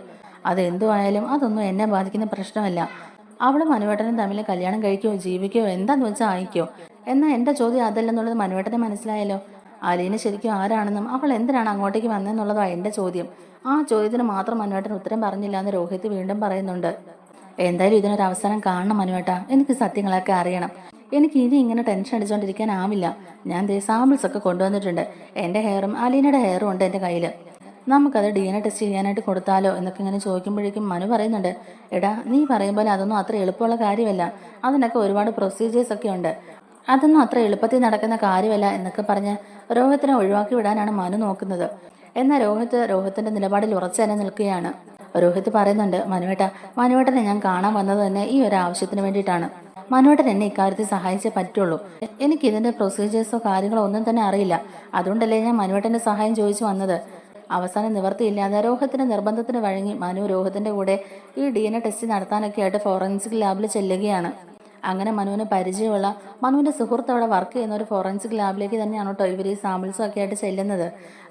അതെന്തു ആയാലും അതൊന്നും എന്നെ ബാധിക്കുന്ന പ്രശ്നമല്ല. അവളും മനുവേട്ടനും തമ്മിൽ കല്യാണം കഴിക്കോ ജീവിക്കോ എന്താന്ന് വെച്ചാൽ ആയിക്കോ. എന്നാൽ എന്റെ ചോദ്യം അതല്ലെന്നുള്ളത് മനുവേട്ടനെ മനസ്സിലായല്ലോ. അലീന ശരിക്കും ആരാണെന്നും അവൾ എന്തിനാണ് അങ്ങോട്ടേക്ക് വന്നതെന്നുള്ളതാണ് എന്റെ ചോദ്യം. ആ ചോദ്യത്തിന് മാത്രം മനുവേട്ടൻ ഉത്തരം പറഞ്ഞില്ല എന്ന് രോഹിത് വീണ്ടും പറയുന്നുണ്ട്. എന്തായാലും ഇതിനൊരു അവസാനം കാണണം മനുവേട്ട. എനിക്ക് സത്യങ്ങളൊക്കെ അറിയണം. എനിക്ക് ഇനി ഇങ്ങനെ ടെൻഷൻ അടിച്ചുകൊണ്ടിരിക്കാനാവില്ല. ഞാൻ സാമ്പിൾസ് ഒക്കെ കൊണ്ടുവന്നിട്ടുണ്ട്. എൻ്റെ ഹെയറും അലീനയുടെ ഹെയറും ഉണ്ട് എൻ്റെ കയ്യിൽ. നമുക്കത് DNA ടെസ്റ്റ് ചെയ്യാനായിട്ട് കൊടുത്താലോ എന്നൊക്കെ ഇങ്ങനെ ചോദിക്കുമ്പോഴേക്കും മനു പറയുന്നുണ്ട്, എടാ നീ പറയുമ്പോൾ അതൊന്നും അത്ര എളുപ്പമുള്ള കാര്യമല്ല. അതിനൊക്കെ ഒരുപാട് പ്രൊസീജിയേഴ്സ് ഒക്കെ ഉണ്ട്. അതൊന്നും അത്ര എളുപ്പത്തിൽ നടക്കുന്ന കാര്യമല്ല എന്നൊക്കെ പറഞ്ഞ് രോഹിത്തിനെ ഒഴിവാക്കി വിടാനാണ് മനു നോക്കുന്നത്. എന്നാൽ രോഹിത്തിന്റെ നിലപാടിൽ ഉറച്ചു തന്നെ നിൽക്കുകയാണ്. രോഹിത് പറയുന്നുണ്ട്, മനുവേട്ടനെ ഞാൻ കാണാൻ വന്നത് തന്നെ ഈ ഒരു ആവശ്യത്തിന് വേണ്ടിയിട്ടാണ്. മനുവേട്ടൻ എന്നെ ഇക്കാര്യത്തിൽ സഹായിച്ചേ പറ്റുള്ളൂ. എനിക്ക് ഇതിന്റെ പ്രൊസീജിയേഴ്സോ കാര്യങ്ങളോ ഒന്നും തന്നെ അറിയില്ല. അതുകൊണ്ടല്ലേ ഞാൻ മനുവേട്ടന്റെ സഹായം ചോദിച്ചു വന്നത്. അവസാനം നിവർത്തിയില്ലാതെ രോഹിത്തിന്റെ നിർബന്ധത്തിന് വഴങ്ങി മനു രോഹിത്തിന്റെ കൂടെ ഈ DNA ടെസ്റ്റ് നടത്താനൊക്കെ ആയിട്ട് ഫോറൻസിക് ലാബിൽ ചെല്ലുകയാണ്. അങ്ങനെ മനുവിന് പരിചയമുള്ള മനുവിന്റെ സുഹൃത്ത് അവിടെ വർക്ക് ചെയ്യുന്ന ഒരു ഫോറൻസിക് ലാബിലേക്ക് തന്നെയാണ് കേട്ടോ ഇവർ ഈ സാമ്പിൾസും ഒക്കെ ആയിട്ട് ചെല്ലുന്നത്.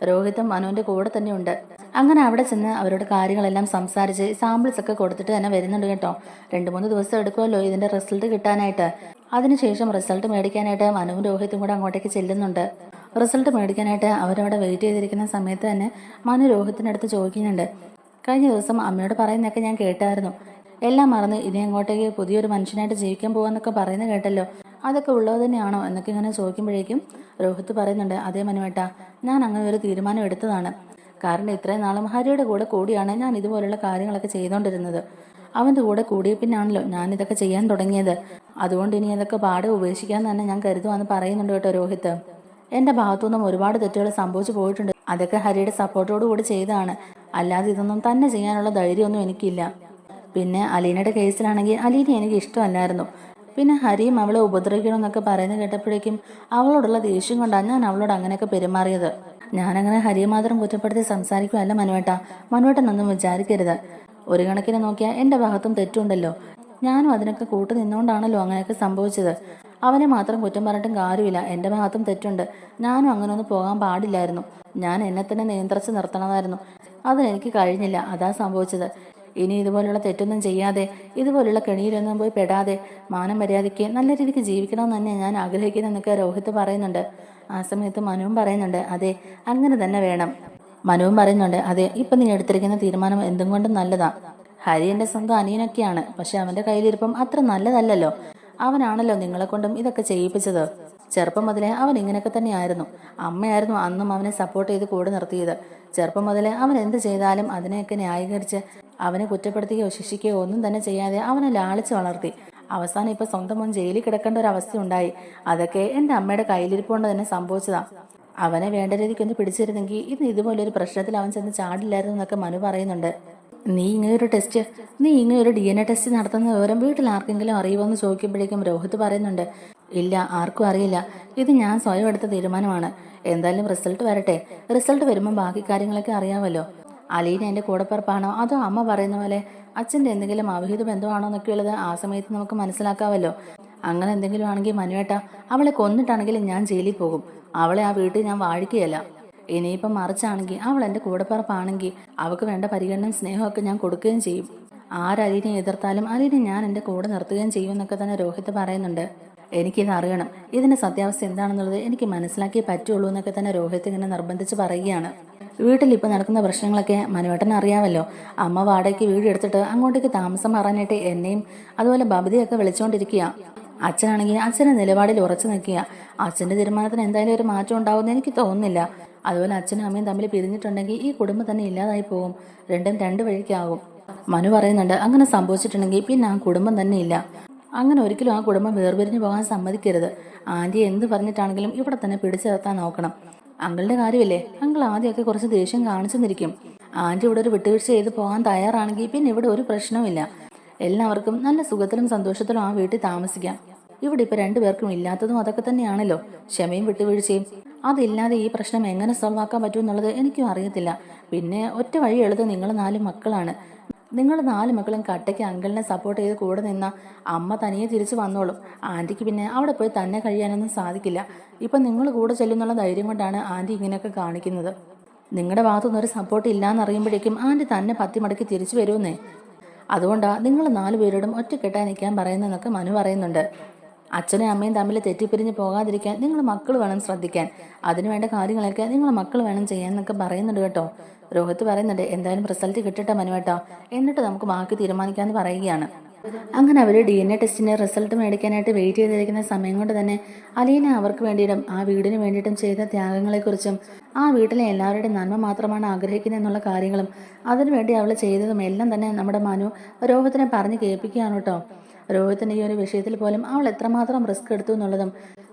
രോഹിതും മനുവിന്റെ കൂടെ തന്നെ ഉണ്ട്. അങ്ങനെ അവിടെ ചെന്ന് അവരോട് കാര്യങ്ങളെല്ലാം സംസാരിച്ച് സാമ്പിൾസ് ഒക്കെ കൊടുത്തിട്ട് തന്നെ വരുന്നുണ്ട് കേട്ടോ. 2-3 ദിവസം എടുക്കുമല്ലോ ഇതിന്റെ റിസൾട്ട് കിട്ടാനായിട്ട്. അതിനുശേഷം റിസൾട്ട് മേടിക്കാനായിട്ട് മനുവും രോഹിത്തും കൂടെ അങ്ങോട്ടേക്ക് ചെല്ലുന്നുണ്ട്. റിസൾട്ട് മേടിക്കാനായിട്ട് അവരവിടെ വെയിറ്റ് ചെയ്തിരിക്കുന്ന സമയത്ത് തന്നെ മനു രോഹിത്തിനടുത്ത് ചോദിക്കുന്നുണ്ട്, കഴിഞ്ഞ ദിവസം അമ്മയോട് പറയുന്നതൊക്കെ ഞാൻ കേട്ടായിരുന്നു. എല്ലാം മറന്ന് ഇനി അങ്ങോട്ടേക്ക് പുതിയൊരു മനുഷ്യനായിട്ട് ജീവിക്കാൻ പോകാന്നൊക്കെ പറയുന്നത് കേട്ടല്ലോ. അതൊക്കെ ഉള്ളത് തന്നെയാണോ എന്നൊക്കെ ഇങ്ങനെ ചോദിക്കുമ്പോഴേക്കും രോഹിത് പറയുന്നുണ്ട്, അതേ മനുവേട്ട, ഞാൻ അങ്ങനെ ഒരു തീരുമാനം എടുത്തതാണ്. കാരണം ഇത്രയും നാളും ഹരിയുടെ കൂടെ കൂടിയാണ് ഞാൻ ഇതുപോലുള്ള കാര്യങ്ങളൊക്കെ ചെയ്തുകൊണ്ടിരുന്നത്. അവൻ്റെ കൂടെ കൂടിയ പിന്നാണല്ലോ ഞാൻ ഇതൊക്കെ ചെയ്യാൻ തുടങ്ങിയത്. അതുകൊണ്ട് ഇനി ഇതൊക്കെ പാടെ ഉപേക്ഷിക്കാൻ തന്നെ ഞാൻ കരുതുവാന്ന് പറയുന്നുണ്ട് കേട്ടോ രോഹിത്. എൻ്റെ ഭാഗത്തുനിന്നും ഒരുപാട് തെറ്റുകൾ സംഭവിച്ചു പോയിട്ടുണ്ട്. അതൊക്കെ ഹരിയുടെ സപ്പോർട്ടോടു കൂടി ചെയ്തതാണ്. അല്ലാതെ ഇതൊന്നും തന്നെ ചെയ്യാനുള്ള ധൈര്യമൊന്നും എനിക്കില്ല. പിന്നെ അലീനയുടെ കേസിലാണെങ്കിൽ അലീന എനിക്ക് ഇഷ്ടമല്ലായിരുന്നു. പിന്നെ ഹരിയും അവളെ ഉപദ്രവിക്കണമെന്നൊക്കെ പറയുന്നത് കേട്ടപ്പോഴേക്കും അവളോടുള്ള ദേഷ്യം കൊണ്ടാണ് ഞാൻ അവളോട് അങ്ങനെയൊക്കെ പെരുമാറിയത്. ഞാനങ്ങനെ ഹരിയെ മാത്രം കുറ്റപ്പെടുത്തി സംസാരിക്കുകയല്ല മനുവേട്ടനൊന്നും വിചാരിക്കരുത്. ഒരു കണക്കിന് നോക്കിയാൽ എൻ്റെ ഭാഗത്തും തെറ്റുണ്ടല്ലോ. ഞാനും അതിനൊക്കെ കൂട്ടു നിന്നുകൊണ്ടാണല്ലോ അങ്ങനെയൊക്കെ സംഭവിച്ചത്. അവനെ മാത്രം കുറ്റം പറഞ്ഞിട്ടും കാര്യമില്ല. എൻ്റെ ഭാഗത്തും തെറ്റുണ്ട്. ഞാനും അങ്ങനെ ഒന്നും പോകാൻ പാടില്ലായിരുന്നു. ഞാൻ എന്നെ തന്നെ നിയന്ത്രിച്ച് നിർത്തണമായിരുന്നു. അതിനെനിക്ക് കഴിഞ്ഞില്ല. അതാ സംഭവിച്ചത്. ഇനി ഇതുപോലുള്ള തെറ്റൊന്നും ചെയ്യാതെ ഇതുപോലുള്ള കെണിയിലൊന്നും പോയി പെടാതെ മാനം മര്യാദയ്ക്ക് നല്ല രീതിക്ക് ജീവിക്കണമെന്ന് തന്നെ ഞാൻ ആഗ്രഹിക്കുന്നതെന്നൊക്കെ രോഹിത് പറയുന്നുണ്ട്. ആ സമയത്ത് മനുവും പറയുന്നുണ്ട്, അതെ അങ്ങനെ തന്നെ വേണം. മനുവും പറയുന്നുണ്ട്, അതെ ഇപ്പം നീ എടുത്തിരിക്കുന്ന തീരുമാനം എന്തും കൊണ്ടും നല്ലതാ. ഹരി എൻ്റെ സ്വന്തം അനിയനൊക്കെയാണ്. പക്ഷെ അവൻ്റെ കയ്യിലിരിപ്പം അത്ര നല്ലതല്ലല്ലോ. അവനാണല്ലോ നിങ്ങളെ കൊണ്ടും ഇതൊക്കെ ചെയ്യിപ്പിച്ചത്. ചെറുപ്പം മുതലേ അവൻ ഇങ്ങനെയൊക്കെ തന്നെയായിരുന്നു. അമ്മയായിരുന്നു അന്നും അവനെ സപ്പോർട്ട് ചെയ്ത് കൂടെ നിർത്തിയത്. ചെറുപ്പം മുതലേ അവൻ എന്ത് ചെയ്താലും അതിനെയൊക്കെ ന്യായീകരിച്ച് അവനെ കുറ്റപ്പെടുത്തുകയോ ശിക്ഷിക്കുകയോ ഒന്നും തന്നെ ചെയ്യാതെ അവനെ ലാളിച്ച് വളർത്തി. അവസാനം ഇപ്പൊ സ്വന്തം മോൻ ജയിലിൽ കിടക്കേണ്ട ഒരു അവസ്ഥ ഉണ്ടായി. അതൊക്കെ എൻ്റെ അമ്മയുടെ കയ്യിലിരിപ്പുകൊണ്ട് തന്നെ സംഭവിച്ചതാ. അവനെ വേണ്ട രീതിക്കൊന്ന് പിടിച്ചിരുന്നെങ്കിൽ ഇന്ന് ഇതുപോലൊരു പ്രശ്നത്തിൽ അവൻ ചെന്ന് ചാടില്ലായിരുന്നു എന്നൊക്കെ മനു പറയുന്നുണ്ട്. നീ ഇങ്ങനെ ഒരു DNA ടെസ്റ്റ് നടത്തുന്ന വിവരം വീട്ടിൽ ആർക്കെങ്കിലും അറിയുമോ എന്ന് ചോദിക്കുമ്പോഴേക്കും രോഹിത് പറയുന്നുണ്ട്, ഇല്ല, ആർക്കും അറിയില്ല. ഇത് ഞാൻ സ്വയം എടുത്ത തീരുമാനമാണ്. എന്തായാലും റിസൾട്ട് വരട്ടെ. റിസൾട്ട് വരുമ്പോൾ ബാക്കി കാര്യങ്ങളൊക്കെ അറിയാമല്ലോ. അലീന എൻ്റെ കൂടപ്പിറപ്പാണോ അതോ അമ്മ പറയുന്ന പോലെ അച്ഛൻ്റെ എന്തെങ്കിലും അവിഹിത ബന്ധമാണോ എന്നൊക്കെയുള്ളത് ആ സമയത്ത് നമുക്ക് മനസ്സിലാക്കാമല്ലോ. അങ്ങനെ എന്തെങ്കിലും ആണെങ്കിൽ മനുവേട്ട, അവളെ കൊന്നിട്ടാണെങ്കിലും ഞാൻ ജയിലിൽ പോകും. അവളെ ആ വീട്ടിൽ ഞാൻ വാഴിക്കുകയല്ല. ഇനിയിപ്പം മറിച്ചാണെങ്കിൽ അവൾ എൻ്റെ കൂടപ്പിറപ്പാണെങ്കിൽ അവൾക്ക് വേണ്ട പരിഗണനയും സ്നേഹമൊക്കെ ഞാൻ കൊടുക്കുകയും ചെയ്യും. ആരലീനെ എതിർത്താലും അലീനെ ഞാൻ എൻ്റെ കൂടെ നിർത്തുകയും ചെയ്യുമെന്നൊക്കെ തന്നെ രോഹിത് പറയുന്നുണ്ട്. എനിക്കിത് അറിയണം, ഇതിൻ്റെ സത്യാവസ്ഥ എന്താണെന്നുള്ളത് എനിക്ക് മനസ്സിലാക്കിയേ പറ്റുള്ളൂ എന്നൊക്കെ തന്നെ രോഹിത് ഇങ്ങനെ നിർബന്ധിച്ച് പറയുകയാണ്. വീട്ടിൽ ഇപ്പോൾ നടക്കുന്ന പ്രശ്നങ്ങളൊക്കെ മനുവേട്ടന് അറിയാമല്ലോ. അമ്മ വാടകയ്ക്ക് വീട് എടുത്തിട്ട് അങ്ങോട്ടേക്ക് താമസം മാറാനായിട്ട് എന്നെയും അതുപോലെ ബബിതയൊക്കെ വിളിച്ചുകൊണ്ടിരിക്കുക. അച്ഛനാണെങ്കിൽ അച്ഛൻ്റെ നിലപാടിൽ ഉറച്ചു നിൽക്കുക. അച്ഛൻ്റെ തീരുമാനത്തിന് എന്തായാലും ഒരു മാറ്റം ഉണ്ടാവുമെന്ന് എനിക്ക് തോന്നുന്നില്ല. അതുപോലെ അച്ഛനും അമ്മയും തമ്മിൽ പിരിഞ്ഞിട്ടുണ്ടെങ്കിൽ ഈ കുടുംബം തന്നെ ഇല്ലാതായി പോകും. രണ്ടും രണ്ട് വഴിക്കാകും. മനു പറയുന്നുണ്ട്, അങ്ങനെ സംഭവിച്ചിട്ടുണ്ടെങ്കിൽ പിന്നെ ആ കുടുംബം തന്നെ ഇല്ല. അങ്ങനെ ഒരിക്കലും ആ കുടുംബം വേർപിരിഞ്ഞു പോകാൻ സമ്മതിക്കരുത്. ആൻറ്റി എന്ത് പറഞ്ഞിട്ടാണെങ്കിലും ഇവിടെ തന്നെ പിടിച്ചു നിർത്താൻ നോക്കണം. അങ്കിളുടെ കാര്യമില്ലേ, അങ്കിൾ ആദ്യമൊക്കെ കുറച്ച് ദേഷ്യം കാണിച്ചെന്നിരിക്കും. ആൻറ്റി ഇവിടെ ഒരു വിട്ടുവീഴ്ച ചെയ്ത് പോകാൻ തയ്യാറാണെങ്കിൽ പിന്നെ ഇവിടെ ഒരു പ്രശ്നവുമില്ല. എല്ലാവർക്കും നല്ല സുഖത്തിലും സന്തോഷത്തിലും ആ വീട്ടിൽ താമസിക്കാം. ഇവിടെ ഇപ്പൊ രണ്ടുപേർക്കും ഇല്ലാത്തതും അതൊക്കെ തന്നെയാണല്ലോ, ക്ഷമയും വിട്ടുവീഴ്ചയും. അതില്ലാതെ ഈ പ്രശ്നം എങ്ങനെ സോൾവ് ആക്കാൻ പറ്റും എന്നുള്ളത് എനിക്കും അറിയത്തില്ല. പിന്നെ ഒറ്റ വഴി എഴുത്, നിങ്ങൾ 4 മക്കളാണ്. നിങ്ങൾ 4 മക്കളും കട്ടയ്ക്ക് അങ്കിളിനെ സപ്പോർട്ട് ചെയ്ത് കൂടെ നിന്ന അമ്മ തനിയെ തിരിച്ചു വന്നോളും. ആൻറ്റിക്ക് പിന്നെ അവിടെ പോയി തന്നെ കഴിയാനൊന്നും സാധിക്കില്ല. ഇപ്പം നിങ്ങൾ കൂടെ ചെല്ലുന്നുള്ള ധൈര്യം കൊണ്ടാണ് ആൻറ്റി ഇങ്ങനെയൊക്കെ കാണിക്കുന്നത്. നിങ്ങളുടെ ഭാഗത്തുനിന്ന് ഒരു സപ്പോർട്ട് ഇല്ലാന്നറിയുമ്പോഴേക്കും ആൻറ്റി തന്നെ പത്തി മടക്കി തിരിച്ചു വരുമെന്നേ. അതുകൊണ്ടാണ് നിങ്ങൾ 4 പേരോടും ഒറ്റക്കെട്ടായി നിൽക്കാൻ പറയുന്നതെന്നൊക്കെ മനു പറയുന്നുണ്ട്. അച്ഛനും അമ്മയും തമ്മിൽ തെറ്റിപ്പിരിഞ്ഞ് പോകാതിരിക്കാൻ നിങ്ങൾ മക്കൾ വേണം ശ്രദ്ധിക്കാൻ. അതിനുവേണ്ട കാര്യങ്ങളൊക്കെ നിങ്ങൾ മക്കൾ വേണം ചെയ്യാൻ എന്നൊക്കെ പറയുന്നുണ്ട് കേട്ടോ. രോഹിത് പറയുന്നുണ്ട്, എന്തായാലും റിസൾട്ട് കിട്ടട്ടെ മനുവേട്ടോ, എന്നിട്ട് നമുക്ക് ബാക്കി തീരുമാനിക്കാമെന്ന് പറയുകയാണ്. അങ്ങനെ അവർ DNA ടെസ്റ്റിൻ്റെ റിസൾട്ട് മേടിക്കാനായിട്ട് വെയിറ്റ് ചെയ്തിരിക്കുന്ന സമയം കൊണ്ട് തന്നെ അലീന അവർക്ക് വേണ്ടിയിട്ടും ആ വീടിന് വേണ്ടിയിട്ടും ചെയ്ത ത്യാഗങ്ങളെക്കുറിച്ചും ആ വീട്ടിലെ എല്ലാവരുടെയും നന്മ മാത്രമാണ് ആഗ്രഹിക്കുന്നത് എന്നുള്ള കാര്യങ്ങളും അതിനുവേണ്ടി അവൾ ചെയ്തതും എല്ലാം തന്നെ നമ്മുടെ മനു രോഹിത്തിനെ പറഞ്ഞ് കേൾപ്പിക്കുകയാണ് കേട്ടോ. രോഹിത്തിന് ഈ ഒരു വിഷയത്തിൽ പോലും അവൾ എത്രമാത്രം റിസ്ക് എടുത്തു എന്നുള്ളതും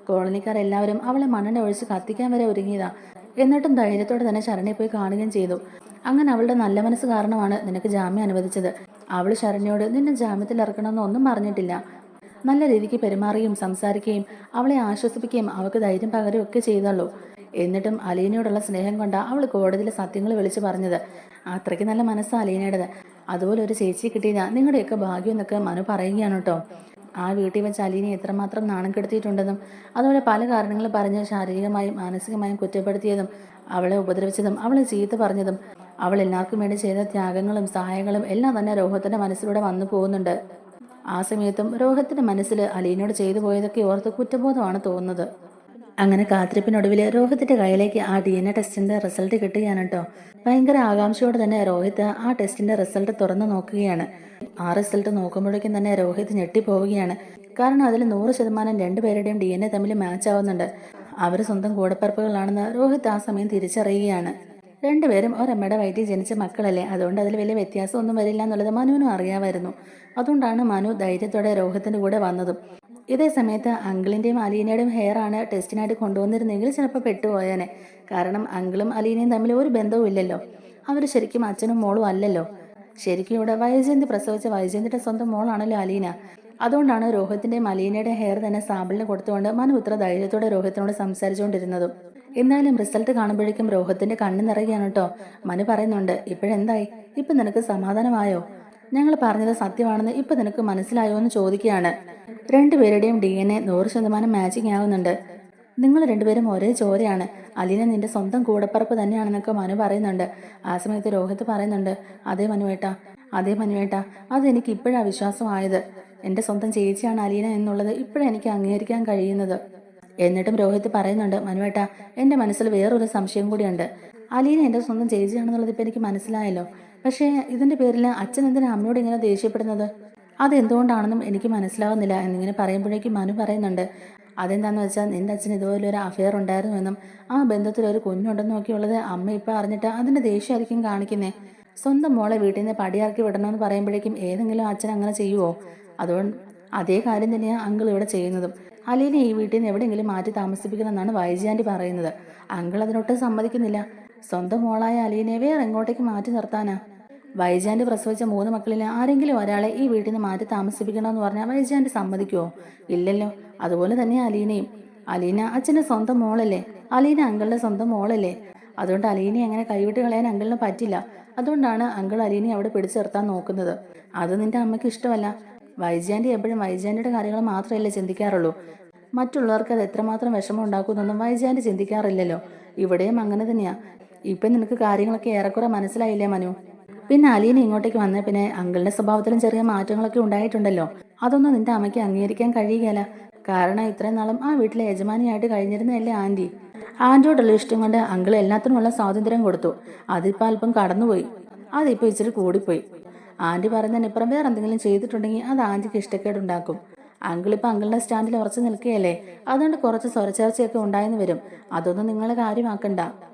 കോളനിക്കാരെല്ലാവരും അവളെ മണ്ണെണ്ണ ഒഴിച്ച് കത്തിക്കാൻ വരെ ഒരുങ്ങിയതാ. എന്നിട്ടും ധൈര്യത്തോടെ തന്നെ ശരണ്യെ പോയി കാണുകയും ചെയ്തു. അങ്ങനെ അവളുടെ നല്ല മനസ്സ് കാരണമാണ് നിനക്ക് ജാമ്യം അനുവദിച്ചത്. അവൾ ശരണ്യോട് നിന്നെ ജാമ്യത്തിൽ ഇറക്കണമെന്ന് ഒന്നും പറഞ്ഞിട്ടില്ല. നല്ല രീതിക്ക് പെരുമാറുകയും സംസാരിക്കുകയും അവളെ ആശ്വസിപ്പിക്കുകയും അവൾക്ക് ധൈര്യം പകരുകയും ഒക്കെ ചെയ്തുള്ളൂ. എന്നിട്ടും അലീനയോടുള്ള സ്നേഹം കൊണ്ടാ അവൾ കോടതിയിലെ സത്യങ്ങൾ വിളിച്ചു പറഞ്ഞത്. അത്രയ്ക്ക് നല്ല മനസ്സാണ് അലീനയുടേത്. അതുപോലെ ഒരു ചേച്ചി കിട്ടിയതാ നിങ്ങളുടെയൊക്കെ ഭാഗ്യം എന്നൊക്കെ മനു പറയുകയാണ് കേട്ടോ. ആ വീട്ടിൽ വെച്ച് അലീനെ എത്രമാത്രം നാണം കെടുത്തിയിട്ടുണ്ടെന്നും അതുപോലെ പല കാരണങ്ങൾ പറഞ്ഞ് ശാരീരികമായും മാനസികമായും കുറ്റപ്പെടുത്തിയതും അവളെ ഉപദ്രവിച്ചതും അവളെ ചീത്ത പറഞ്ഞതും അവൾ എല്ലാവർക്കും വേണ്ടി ചെയ്ത ത്യാഗങ്ങളും സഹായങ്ങളും എല്ലാം തന്നെ രോഹത്തിന്റെ മനസ്സിലൂടെ വന്നു പോകുന്നുണ്ട്. ആ സമയത്തും രോഹത്തിന്റെ മനസ്സിൽ അലീനയോട് ചെയ്തു പോയതൊക്കെ ഓർത്ത് കുറ്റബോധമാണ് തോന്നുന്നത്. അങ്ങനെ കാത്തിരിപ്പിനൊടുവിൽ രോഹിത്തിന്റെ കയ്യിലേക്ക് ആ DNA ടെസ്റ്റിന്റെ റിസൾട്ട് കിട്ടുകയാണ് കേട്ടോ. ഭയങ്കര ആകാംക്ഷയോടെ തന്നെ രോഹിത് ആ ടെസ്റ്റിന്റെ റിസൾട്ട് തുറന്നു നോക്കുകയാണ്. ആ റിസൾട്ട് നോക്കുമ്പോഴേക്കും തന്നെ രോഹിത് ഞെട്ടിപ്പോവുകയാണ്. കാരണം അതിൽ 100% രണ്ടുപേരുടെയും DNA തമ്മിൽ മാച്ച് ആവുന്നുണ്ട്. അവർ സ്വന്തം കൂടപ്പിറപ്പുകളാണെന്ന് രോഹിത് ആ സമയം തിരിച്ചറിയുകയാണ്. രണ്ടുപേരും ഒരമ്മയുടെ വയറ്റിൽ ജനിച്ച മക്കളല്ലേ, അതുകൊണ്ട് അതിൽ വലിയ വ്യത്യാസമൊന്നും വരില്ല എന്നുള്ളത് മനുവിനും അറിയാമായിരുന്നു. അതുകൊണ്ടാണ് മനു ധൈര്യത്തോടെ രോഹിത്തിന്റെ കൂടെ വന്നതും. ഇതേ സമയത്ത് അങ്കിളിൻ്റെയും അലീനയുടെയും ഹെയർ ആണ് ടെസ്റ്റിനായിട്ട് കൊണ്ടുവന്നിരുന്നെങ്കിൽ ചിലപ്പോൾ പെട്ടുപോയാനെ. കാരണം അങ്കിളും അലീനയും തമ്മിൽ ഒരു ബന്ധവും ഇല്ലല്ലോ. അവർ ശരിക്കും അച്ഛനും മോളും അല്ലല്ലോ. ശരിക്കും ഇവിടെ വൈജയന്തി പ്രസവിച്ച വൈജയന്തിയുടെ സ്വന്തം മോളാണല്ലോ അലീന. അതുകൊണ്ടാണ് രോഹിത്തിൻ്റെയും അലീനയുടെയും ഹെയർ തന്നെ സാമ്പിളിന് കൊടുത്തുകൊണ്ട് മനു ഇത്ര ധൈര്യത്തോടെ രോഹിത്തിനോട് സംസാരിച്ചുകൊണ്ടിരുന്നതും. എന്നാലും റിസൾട്ട് കാണുമ്പോഴേക്കും രോഹിത്തിന്റെ കണ്ണ് നിറയുകയാണ് കേട്ടോ. മനു പറയുന്നുണ്ട്, ഇപ്പോഴെന്തായി? ഇപ്പം നിനക്ക് സമാധാനമായോ? ഞങ്ങൾ പറഞ്ഞത് സത്യമാണെന്ന് ഇപ്പം നിനക്ക് മനസ്സിലായോ എന്ന് ചോദിക്കുകയാണ്. രണ്ടുപേരുടെയും DNA 100% മാച്ചിങ് ആവുന്നുണ്ട്. നിങ്ങൾ രണ്ടുപേരും ഒരേ ചോരയാണ്. അലീന നിന്റെ സ്വന്തം കൂടപ്പറപ്പ് തന്നെയാണെന്നൊക്കെ മനു പറയുന്നുണ്ട്. ആ സമയത്ത് രോഹിത് പറയുന്നുണ്ട്, അതേ മനുവേട്ട, അതെനിക്ക് ഇപ്പോഴാണ് വിശ്വാസമായത്. എൻ്റെ സ്വന്തം ചേച്ചിയാണ് അലീന എന്നുള്ളത് ഇപ്പോഴാണ് എനിക്ക് അംഗീകരിക്കാൻ കഴിയുന്നത്. എന്നിട്ടും രോഹിത് പറയുന്നുണ്ട്, മനുവേട്ട, എൻ്റെ മനസ്സിൽ വേറൊരു സംശയം കൂടിയുണ്ട്. അലീന എൻ്റെ സ്വന്തം ചേച്ചിയാണെന്നുള്ളത് ഇപ്പം എനിക്ക് മനസ്സിലായല്ലോ. പക്ഷേ ഇതിൻ്റെ പേരിൽ അച്ഛൻ എന്തിനാ അമ്മയോട് ഇങ്ങനെ ദേഷ്യപ്പെടുന്നത്? അതെന്തുകൊണ്ടാണെന്നും എനിക്ക് മനസ്സിലാവുന്നില്ല എന്നിങ്ങനെ പറയുമ്പോഴേക്കും മനു പറയുന്നുണ്ട്, അതെന്താണെന്ന് വെച്ചാൽ നിൻ്റെ അച്ഛൻ ഇതുപോലൊരു അഫെയർ ഉണ്ടായിരുന്നുവെന്നും ആ ബന്ധത്തിലൊരു കുഞ്ഞുണ്ടെന്നും ഒക്കെയുള്ളത് അമ്മ ഇപ്പം അറിഞ്ഞിട്ട് അതിൻ്റെ ദേഷ്യമായിരിക്കും കാണിക്കുന്നേ. സ്വന്തം മോളെ വീട്ടിൽ നിന്ന് പടിയാക്കി വിടണമെന്ന് പറയുമ്പോഴേക്കും ഏതെങ്കിലും അച്ഛൻ അങ്ങനെ ചെയ്യുമോ? അതുകൊണ്ട് അതേ കാര്യം തന്നെയാണ് അങ്കിൾ ഇവിടെ ചെയ്യുന്നതും. അലീനെ ഈ വീട്ടിൽ നിന്ന് എവിടെയെങ്കിലും മാറ്റി താമസിപ്പിക്കണമെന്നാണ് വൈജയാൻറ്റി പറയുന്നത്. അങ്കിൾ അതിനൊട്ടും സമ്മതിക്കുന്നില്ല. സ്വന്തം മോളായ അലീനെ വേറെ എങ്ങോട്ടേക്ക് മാറ്റി നിർത്താനാ? വൈജാൻ്റെ പ്രസവിച്ച 3 മക്കളിൽ ആരെങ്കിലും ഒരാളെ ഈ വീട്ടിൽ നിന്ന് മാറ്റി താമസിപ്പിക്കണമെന്ന് പറഞ്ഞാൽ വൈജാൻ്റെ സമ്മതിക്കുമോ? ഇല്ലല്ലോ. അതുപോലെ തന്നെ അലീനയും. അലീന അച്ഛൻ്റെ സ്വന്തം മോളല്ലേ? അലീന അങ്കിളുടെ സ്വന്തം മോളല്ലേ? അതുകൊണ്ട് അലീനയെ അങ്ങനെ കൈവിട്ട് കളയാൻ അങ്കിളിന് പറ്റില്ല. അതുകൊണ്ടാണ് അങ്കിൾ അലീനയെ അവിടെ പിടിച്ചു നിർത്താൻ നോക്കുന്നത്. അത് നിന്റെ അമ്മയ്ക്ക് ഇഷ്ടമല്ല. വൈജാൻ്റെ എപ്പോഴും വൈജാൻ്റെ കാര്യങ്ങൾ മാത്രമല്ലേ ചിന്തിക്കാറുള്ളൂ. മറ്റുള്ളവർക്ക് അത് എത്രമാത്രം വിഷമം ഉണ്ടാക്കുമെന്നൊന്നും വൈജാൻ്റെ ചിന്തിക്കാറില്ലല്ലോ. ഇവിടെയും അങ്ങനെ തന്നെയാ. ഇപ്പം നിനക്ക് കാര്യങ്ങളൊക്കെ ഏറെക്കുറെ മനസ്സിലായില്ലേ മനു? പിന്നെ അലീന ഇങ്ങോട്ടേക്ക് വന്ന പിന്നെ അങ്കിളിന്റെ സ്വഭാവത്തിലും ചെറിയ മാറ്റങ്ങളൊക്കെ ഉണ്ടായിട്ടുണ്ടല്ലോ. അതൊന്നും നിന്റെ അമ്മയ്ക്ക് അംഗീകരിക്കാൻ കഴിയുകയില്ല. കാരണം ഇത്രയും നാളും ആ വീട്ടിലെ യജമാനിയായിട്ട് കഴിഞ്ഞിരുന്നതല്ലേ ആന്റി. ആന്റിയോടുള്ള ഇഷ്ടം കൊണ്ട് അങ്കിൾ എല്ലാത്തിനുമുള്ള സ്വാതന്ത്ര്യം കൊടുത്തു. അതിപ്പോൾ അല്പം കടന്നുപോയി. അതിപ്പോൾ ഇച്ചിരി കൂടിപ്പോയി. ആന്റി പറയുന്നതിനിപ്പുറം വേറെ എന്തെങ്കിലും ചെയ്തിട്ടുണ്ടെങ്കിൽ അത് ആന്റിക്ക് ഇഷ്ടക്കേടുണ്ടാക്കും. അങ്കിളിപ്പോൾ അങ്കിളിന്റെ സ്റ്റാൻഡിൽ ഉറച്ചു നിൽക്കുകയല്ലേ. അതുകൊണ്ട് കുറച്ച് സ്വരച്ചേർച്ചയൊക്കെ ഉണ്ടായെന്ന് വരും. അതൊന്നും നിങ്ങളെ കാര്യമാക്കണ്ട.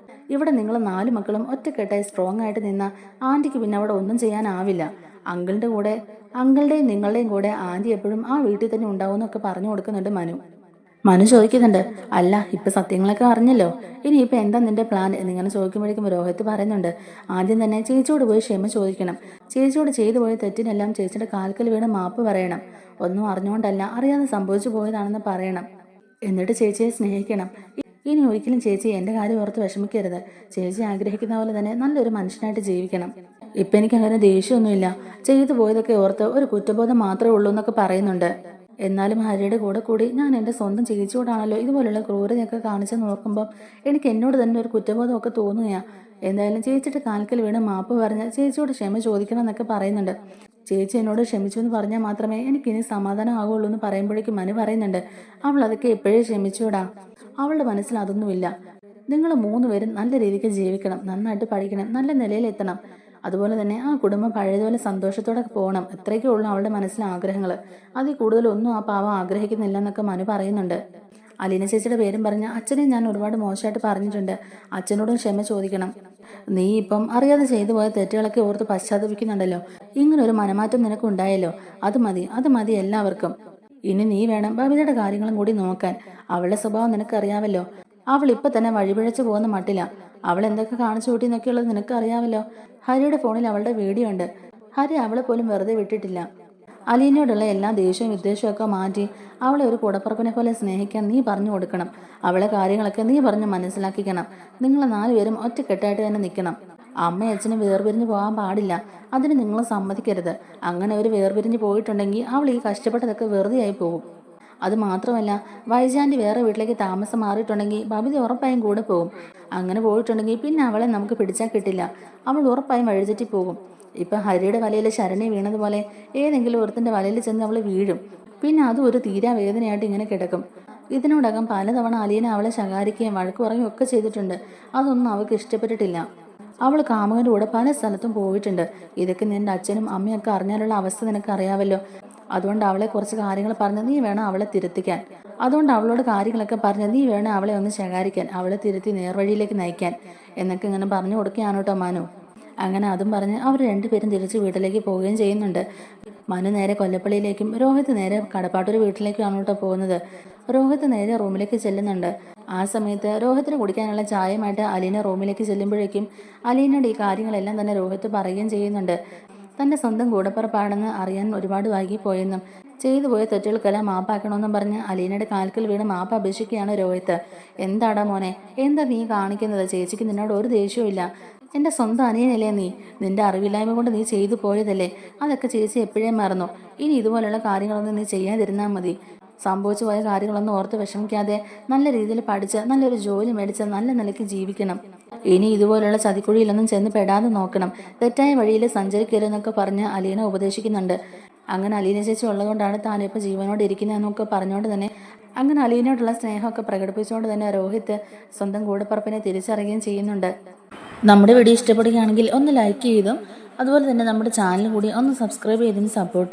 ഇവിടെ നിങ്ങൾ 4 മക്കളും ഒറ്റക്കെട്ടായി സ്ട്രോങ് ആയിട്ട് നിന്ന ആന്റിക്ക് പിന്നെ അവിടെ ഒന്നും ചെയ്യാനാവില്ല. അങ്കിളുടെയും നിങ്ങളുടെയും കൂടെ ആന്റി എപ്പോഴും ആ വീട്ടിൽ തന്നെ ഉണ്ടാവുമെന്നൊക്കെ പറഞ്ഞു കൊടുക്കുന്നുണ്ട് മനു ചോദിക്കുന്നുണ്ട്. അല്ല, ഇപ്പൊ സത്യങ്ങളൊക്കെ അറിഞ്ഞല്ലോ, ഇനിയിപ്പോൾ എന്താ നിന്റെ പ്ലാൻ എന്നിങ്ങനെ ചോദിക്കുമ്പോഴേക്കും രോഹിത് പറയുന്നുണ്ട്, ആദ്യം തന്നെ ചേച്ചിയോട് പോയി ക്ഷമ ചോദിക്കണം. ചേച്ചിയോട് ചെയ്തു പോയ തെറ്റിനെല്ലാം ചേച്ചിയുടെ കാൽക്കൽ വീണ് മാപ്പ് പറയണം. ഒന്നും അറിഞ്ഞുകൊണ്ടല്ല, അറിയാതെ സംഭവിച്ചു പോയതാണെന്ന് പറയണം. എന്നിട്ട് ചേച്ചിയെ സ്നേഹിക്കണം. ഇനി ഒരിക്കലും ചേച്ചി എൻ്റെ കാര്യം ഓർത്ത് വിഷമിക്കരുത്. ചേച്ചി ആഗ്രഹിക്കുന്ന പോലെ തന്നെ നല്ലൊരു മനുഷ്യനായിട്ട് ജീവിക്കണം. ഇപ്പം എനിക്ക് അങ്ങനെ ദേഷ്യമൊന്നുമില്ല. ചെയ്തു പോയതൊക്കെ ഓർത്ത് ഒരു കുറ്റബോധം മാത്രമേ ഉള്ളൂ എന്നൊക്കെ പറയുന്നുണ്ട്. എന്നാലും ഹരിയുടെ കൂടെ കൂടി ഞാൻ എൻ്റെ സ്വന്തം ചേച്ചിയോടാണല്ലോ ഇതുപോലുള്ള ക്രൂരതയൊക്കെ കാണിച്ചെന്ന് ഓർക്കുമ്പോൾ എനിക്ക് എന്നോട് തന്നെ ഒരു കുറ്റബോധമൊക്കെ തോന്നുകയാ. എന്തായാലും ചേച്ചിയുടെ കാൽക്കൽ വീണ് മാപ്പ് പറഞ്ഞ് ചേച്ചിയോട് ക്ഷമ ചോദിക്കണം എന്നൊക്കെ പറയുന്നുണ്ട്. ചേച്ചി എന്നോട് ക്ഷമിച്ചു എന്ന് പറഞ്ഞാൽ മാത്രമേ എനിക്കിനി സമാധാനം ആകുള്ളൂ എന്ന് പറയുമ്പോഴേക്കും മനു പറയുന്നുണ്ട്, അവൾ അതൊക്കെ എപ്പോഴേ ക്ഷമിച്ചൂടാ. അവളുടെ മനസ്സിൽ അതൊന്നുമില്ല. നിങ്ങൾ 3 പേരും നല്ല രീതിക്ക് ജീവിക്കണം, നന്നായിട്ട് പഠിക്കണം, നല്ല നിലയിലെത്തണം. അതുപോലെ തന്നെ ആ കുടുംബം പഴയതുപോലെ സന്തോഷത്തോടെ പോകണം. എത്രയൊക്കെ ഉള്ളൂ അവളുടെ മനസ്സിലെ ആഗ്രഹങ്ങൾ. അതിൽ കൂടുതലൊന്നും ആ പാവം ആഗ്രഹിക്കുന്നില്ല എന്നൊക്കെ മനു പറയുന്നുണ്ട്. അലീന ചേച്ചിയുടെ പേരും പറഞ്ഞ അച്ഛനെ ഞാൻ ഒരുപാട് മോശമായിട്ട് പറഞ്ഞിട്ടുണ്ട്. അച്ഛനോടും ക്ഷമ ചോദിക്കണം. നീ ഇപ്പം അറിയാതെ ചെയ്തു പോയ തെറ്റുകളൊക്കെ ഓർത്ത് പശ്ചാത്തപിക്കുന്നുണ്ടല്ലോ. ഇങ്ങനൊരു മനമാറ്റം നിനക്ക് ഉണ്ടായല്ലോ. അത് മതി എല്ലാവർക്കും. ഇനി നീ വേണം ബബിതയുടെ കാര്യങ്ങളും കൂടി നോക്കാൻ. അവളുടെ സ്വഭാവം നിനക്കറിയാവല്ലോ. അവൾ ഇപ്പൊ തന്നെ വഴിപിഴച്ചു പോകുന്ന മട്ടില്ല. അവൾ എന്തൊക്കെ കാണിച്ചു കൂട്ടി എന്നൊക്കെയുള്ളത് നിനക്കറിയാവല്ലോ. ഹരിയുടെ ഫോണിൽ അവളുടെ വീഡിയോ ഉണ്ട്. ഹരി അവളെ പോലും വെറുതെ വിട്ടിട്ടില്ല. അലീനയോടുള്ള എല്ലാ ദേഷ്യവും വിദ്വേഷവും ഒക്കെ മാറ്റി അവളെ ഒരു കൂടപ്പുറപ്പിനെ പോലെ സ്നേഹിക്കാൻ നീ പറഞ്ഞു കൊടുക്കണം. അവളെ കാര്യങ്ങളൊക്കെ നീ പറഞ്ഞ് മനസ്സിലാക്കിക്കണം. നിങ്ങൾ 4 പേരും ഒറ്റക്കെട്ടായിട്ട് തന്നെ നിൽക്കണം. അമ്മയും അച്ഛനും വേർപിരിഞ്ഞ് പോകാൻ പാടില്ല. അതിന് നിങ്ങൾ സമ്മതിക്കരുത്. അങ്ങനെ ഒരു വേർപിരിഞ്ഞ് പോയിട്ടുണ്ടെങ്കിൽ അവൾ ഈ കഷ്ടപ്പെട്ടതൊക്കെ വെറുതെ ആയി പോകും. അത് മാത്രമല്ല, വൈജാൻറ്റി വേറെ വീട്ടിലേക്ക് താമസം മാറിയിട്ടുണ്ടെങ്കിൽ ബബിത ഉറപ്പായും കൂടെ പോകും. അങ്ങനെ പോയിട്ടുണ്ടെങ്കിൽ പിന്നെ അവളെ നമുക്ക് പിടിച്ചാൽ കിട്ടില്ല. അവൾ ഉറപ്പായും വഴിതെറ്റി പോകും. ഇപ്പം ഹരിയുടെ വലയിൽ ശരണി വീണതുപോലെ ഏതെങ്കിലും ഒരുത്തിൻ്റെ വലയിൽ ചെന്ന് അവൾ വീഴും. പിന്നെ അതും ഒരു തീരാ വേദനയായിട്ട് ഇങ്ങനെ കിടക്കും. ഇതിനോടകം പലതവണ അലീന അവളെ ശകാരിക്കുകയും വഴക്ക് പറയുകയും ഒക്കെ ചെയ്തിട്ടുണ്ട്. അതൊന്നും അവൾക്ക് ഇഷ്ടപ്പെട്ടിട്ടില്ല. അവൾ കാമുകൻ്റെ കൂടെ പല സ്ഥലത്തും പോയിട്ടുണ്ട്. ഇതൊക്കെ നിന്റെ അച്ഛനും അമ്മയൊക്കെ അറിഞ്ഞാലുള്ള അവസ്ഥ നിനക്ക് അറിയാമല്ലോ. അതുകൊണ്ട് അവളെ കുറച്ച് കാര്യങ്ങൾ പറഞ്ഞ് നീ വേണം അവളെ തിരുത്തിക്കാൻ. അതുകൊണ്ട് അവളോട് കാര്യങ്ങളൊക്കെ പറഞ്ഞ് നീ വേണം അവളെ ഒന്ന് ശകാരിക്കാൻ, അവളെ തിരുത്തി നേർവഴിയിലേക്ക് നയിക്കാൻ എന്നൊക്കെ ഇങ്ങനെ പറഞ്ഞു കൊടുക്കുകയാണ് കേട്ടോ മനു. അങ്ങനെ അതും പറഞ്ഞ് അവർ 2 പേരും തിരിച്ച് വീട്ടിലേക്ക് പോവുകയും ചെയ്യുന്നുണ്ട്. മനു നേരെ കൊല്ലപ്പള്ളിയിലേക്കും രോഹിത് നേരെ കടപ്പാട്ടൂർ വീട്ടിലേക്കുമാണ് കേട്ടോ പോകുന്നത്. രോഹിത് നേരെ റൂമിലേക്ക് ചെല്ലുന്നുണ്ട്. ആ സമയത്ത് രോഹിത്തിന് കുടിക്കാനുള്ള ചായയുമായിട്ട് അലീന റൂമിലേക്ക് ചെല്ലുമ്പോഴേക്കും അലീനയുടെ ഈ കാര്യങ്ങളെല്ലാം തന്നെ രോഹിത് പറയുകയും ചെയ്യുന്നുണ്ട്. തൻ്റെ സ്വന്തം കൂടപ്പുറപ്പാണെന്ന് അറിയാൻ ഒരുപാട് വൈകിപ്പോയെന്നും ചെയ്തു പോയ തെറ്റുകൾക്കെല്ലാം മാപ്പാക്കണമെന്നും പറഞ്ഞ് അലീനയുടെ കാൽക്കൽ വീണ് മാപ്പ് അപേക്ഷിക്കുകയാണ് രോഹിത്. എന്താടാ മോനെ, എന്താ നീ കാണിക്കുന്നത്? ചേച്ചിക്ക് നിന്നോട് ഒരു ദേഷ്യവും ഇല്ല. എൻ്റെ സ്വന്തം അനിയനല്ലേ നീ. നിന്റെ അറിവില്ലായ്മ കൊണ്ട് നീ ചെയ്തു പോയതല്ലേ. അതൊക്കെ ചേച്ചി എപ്പോഴേ മറന്നു. ഇനി ഇതുപോലുള്ള കാര്യങ്ങളൊന്നും നീ ചെയ്യാതിരുന്നാൽ മതി. സംഭവിച്ചു പോയ കാര്യങ്ങളൊന്നും ഓർത്ത് വിഷമിക്കാതെ നല്ല രീതിയിൽ പഠിച്ച് നല്ലൊരു ജോലി മേടിച്ച് നല്ല നിലയ്ക്ക് ജീവിക്കണം. ഇനി ഇതുപോലുള്ള ചതിക്കുഴിയിലൊന്നും ചെന്ന് പെടാതെ നോക്കണം. തെറ്റായ വഴിയിൽ സഞ്ചരിക്കരുതെന്നൊക്കെ പറഞ്ഞ് അലീന ഉപദേശിക്കുന്നുണ്ട്. അങ്ങനെ അലീന ചേച്ചി ഉള്ളതുകൊണ്ടാണ് താനിപ്പോൾ ജീവനോട് ഇരിക്കുന്നതെന്നൊക്കെ പറഞ്ഞുകൊണ്ട് തന്നെ അങ്ങനെ അലീനയോടുള്ള സ്നേഹമൊക്കെ പ്രകടിപ്പിച്ചുകൊണ്ട് തന്നെ രോഹിത് സ്വന്തം കൂടപ്പറപ്പിനെ തിരിച്ചറിയുകയും ചെയ്യുന്നുണ്ട്. നമ്മുടെ വീഡിയോ ഇഷ്ടപ്പെടുകയാണെങ്കിൽ ഒന്ന് ലൈക്ക് ചെയ്തും അതുപോലെ തന്നെ നമ്മുടെ ചാനൽ കൂടി ഒന്ന് സബ്സ്ക്രൈബ് ചെയ്തും സപ്പോർട്ട്